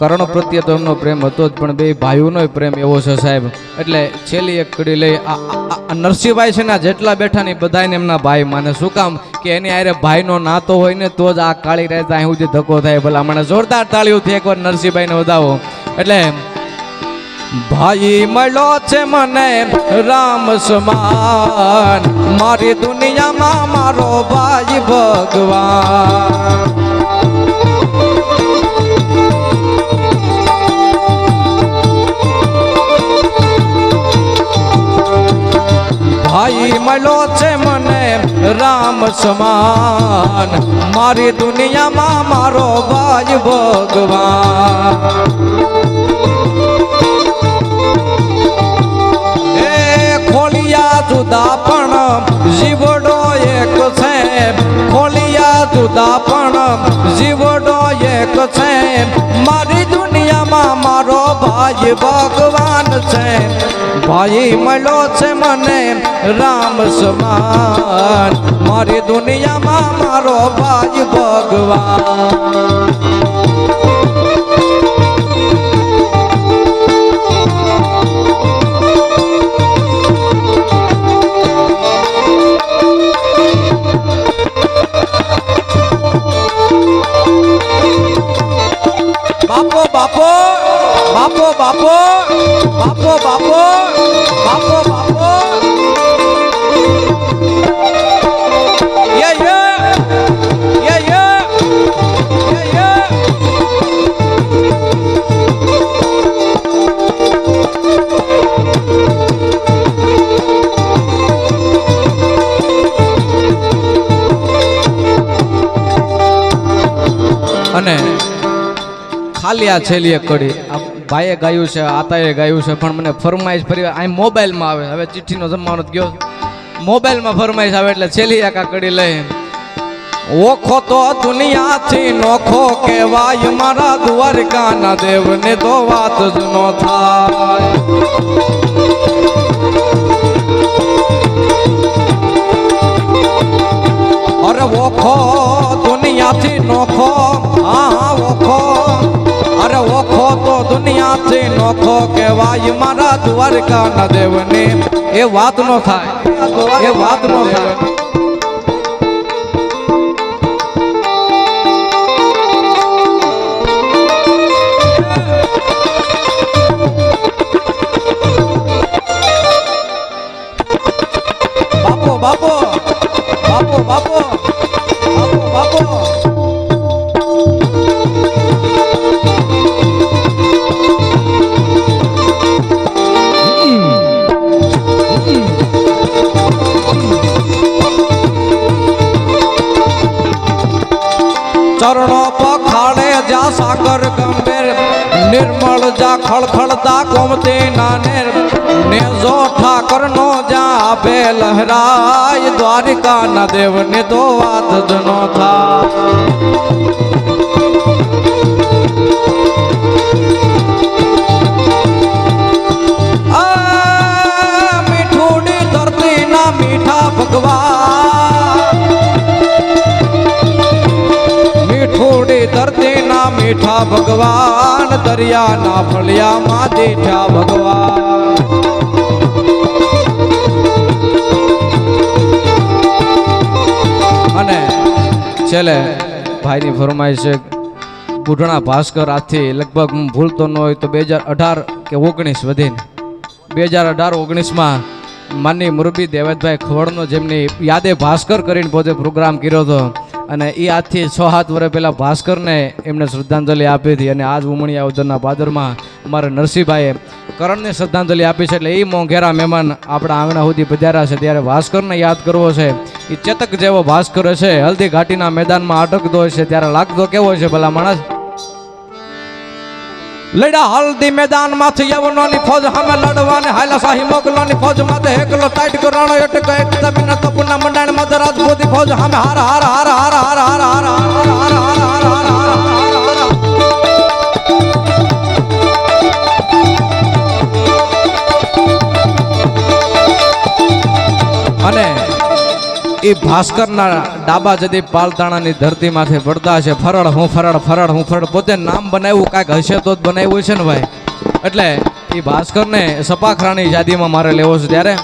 કરણ પ્રત્યે તો એમનો પ્રેમ હતો જ પણ બે ભાઈઓનો પ્રેમ એવો છે સાહેબ એટલે છેલ્લી એક કડી લઈ આ નરસિંહભાઈ છે ને જેટલા બેઠા ને બધાને એમના ભાઈ માને શું કામ કે એની આરે ભાઈનો નાતો હોય ને તો જ આ કાળી રહેતા અહીં સુધી ધક્કો થાય ભલા મને જોરદાર તાળીઓથી એકવાર નરસિંહભાઈને વધાવો એટલે ભાઈ મળ્યો છે મને રામ સમાન મારી દુનિયામાં મારો ભાઈ ભગવાન મળ્યો છે મને રામ સમાન, મારી દુનિયામાં મારો ભાઈ ભગવાન. એ ખોલિયા જુદા પણ જીવડો એક છે, ખોલિયા જુદા પણ જીવડો એક છે, મારી દુનિયામાં મારો ભાઈ ભગવાન છે. ભાઈ મળ્યો છે મને રામ સમાન, મારી દુનિયામાં મારો ભાઈ ભગવાન. બાપો બાપો બાપો બાપો બાપો બાપો બાપો બાપો યે અને ખાલી આ છેલ્લી એક કડી આ ભાઈએ ગાયું છે, આતાએ ગાયું છે, પણ મને ફરમાઈશ ફરી અહીં મોબાઈલમાં આવે. હવે ચિઠ્ઠીનો જમાનો ગયો, મોબાઈલમાં ફરમાઈશ આવે એટલે છેલ્લી એક આ કડી લઈ. ઓખો તો દુનિયાથી નોખો કહેવાય, મારા દ્વારકાના દેવને તો વાત જ નો થાય. અરે ઓખો દુનિયાથી નોખો, હા ઓખો, અરે ઓખો તો દુનિયાથી નોખો કહેવાય, મારા દ્વારકાના દેવને એ વાત નો થાય, એ વાત નો થાય. બાપો બાપો બાપો બાપો બાપો બાપો ચરણો પખાડે જા સાગર ગંભીર, નિર્મળ જા ખળખળતા ગોમતી નાનેર, ને જો ઠાકર નો જા બે લહેરાય, દ્વારિકાના દેવને તો વાત જ નો થાય. મીઠુડી ધરતી ના મીઠા ભગવાન, મીઠુડી ધરતી ના મીઠા ભગવાન, દરિયાના ફળિયામાં દીઠા ભગવાન. અને છેલ્લે ભાઈની ફરમાઈશ છે બુઢણા ભાસ્કર. આજથી લગભગ હું ભૂલતો ન હોય તો 2018 કે 19 વધીને 2018-19માં માનની મુરબી દેવેદભાઈ ખવડનો જેમની યાદે ભાસ્કર કરીને પોતે પ્રોગ્રામ કર્યો હતો, અને એ આજથી 6-7 વર્ષ પહેલાં ભાસ્કરને એમને શ્રદ્ધાંજલિ આપી હતી. અને આજ ઉમણિયા ઉદરના પાદરમાં અમારા નરસિંહભાઈએ કરણને શ્રદ્ધાંજલિ આપી છે. એટલે એ મોંઘેરા મહેમાન આપણા આંગણા સુધી પધાર્યા છે, ત્યારે ભાસ્કરને યાદ કરવો છે. એ ચેતક જેવો ભાસ્કર છે, હલ્દી ઘાટીના મેદાનમાં અટકતો હોય છે ત્યારે લાગતો કેવો છે ભલા માણસ. લડા હલ્દી મેદાન માંથી યવનોની ફોજ સામે લડવાને હાલા શાહી મોગલોની ફોજ માથે એકલો ટાઈટ કરાણો એટલે કે એક જમીન તપુના મંડાણ માં રાજપૂતી ફોજ સામે હાર હાર હાર હાર હાર હાર હાર હાર હાર હાર. અને એ ભાસ્કરના ડાબા જદી પાલતાણાની ધરતીમાંથી પડતા છે. ફરડ હું ફરડ ફરડ હું ફરડ, પોતે નામ બનાવ્યું કાંઈક હશે તો જ બનાવ્યું છે ને ભાઈ. એટલે એ ભાસ્કરને સપાખરાની યાદીમાં મારે લેવો છે. ત્યારે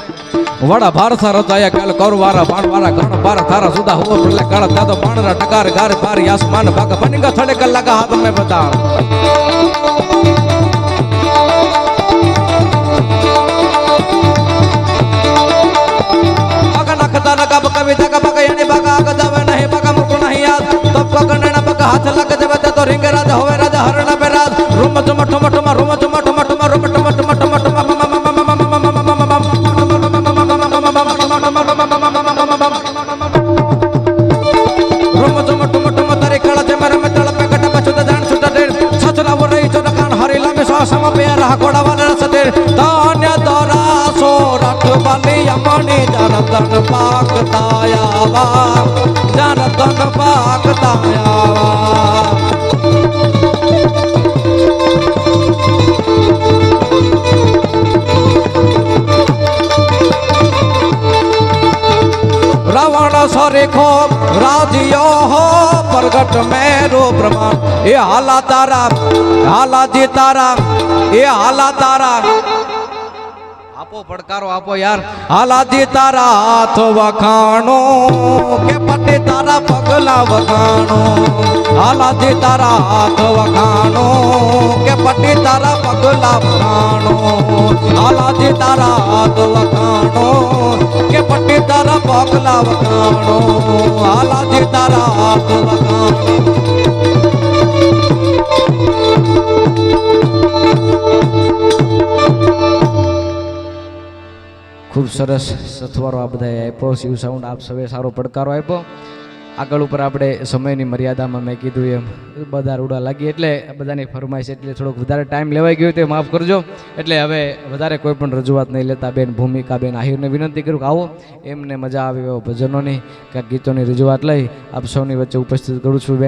વડા ભારતા રચાયા કાલ કરવારા પાણવારા ઘણ બાર થારા સુધા હોવો એટલે કાળ દાદો પાણરા ટકાર ગાર પાર આસમાન ભાગ બનીગા થડે કલાક હાથ મેં બતા. कविता का बका यानी बका आग जावे नहीं बका मुको नहीं याद तब पकड़ना बका हाथ लग जावे तो रिंग राजा होवे राजा हरण पे राज रूम चम ठम ठम रूम चम ठम ठम रूम ठम ठम ठम ठम રાહ ઘોડાવાલ રસદેર તાન્ય તરાસો રાઠ બાલી અમણી જનતન પાક તાયાવા જનતન પાક તાયાવા रावण सरेखो राजियो हो प्रगट मेरो प्रमाण ये हाला तारा हाला जी तारा ये हाला तारा आपो પડકારો આપો યાર હાલાજી તારા હાથ વખાણો કે પટી તારા પગલા વખાણો હાલાજી તારા હાથ વખાણો કે પટી તારા પગલા વખાણો હાલાજી તારા હાથ વખાણો કે પટી તારા પગલા વખાણો હાલાજી તારા હાથ વખાણો ખૂબ સરસ સથવારો આ બધાએ આપ્યો શિવ સાઉન્ડ આપ સૌએ સારો પડકારો આપ્યો આગળ ઉપર આપણે સમયની મર્યાદામાં મેં કીધું એમ બધા રૂડા લાગી એટલે બધાની ફરમાઈશ એટલે થોડોક વધારે ટાઈમ લેવાઈ ગયો તે માફ કરજો એટલે હવે વધારે કોઈ પણ રજૂઆત નહીં લેતા બેન ભૂમિકા બેન આહિરને વિનંતી કરું કે આવો એમને મજા આવે એવો ભજનોની કાંઈક ગીતોની રજૂઆત લઈ આપ સૌની વચ્ચે ઉપસ્થિત કરું છું બેન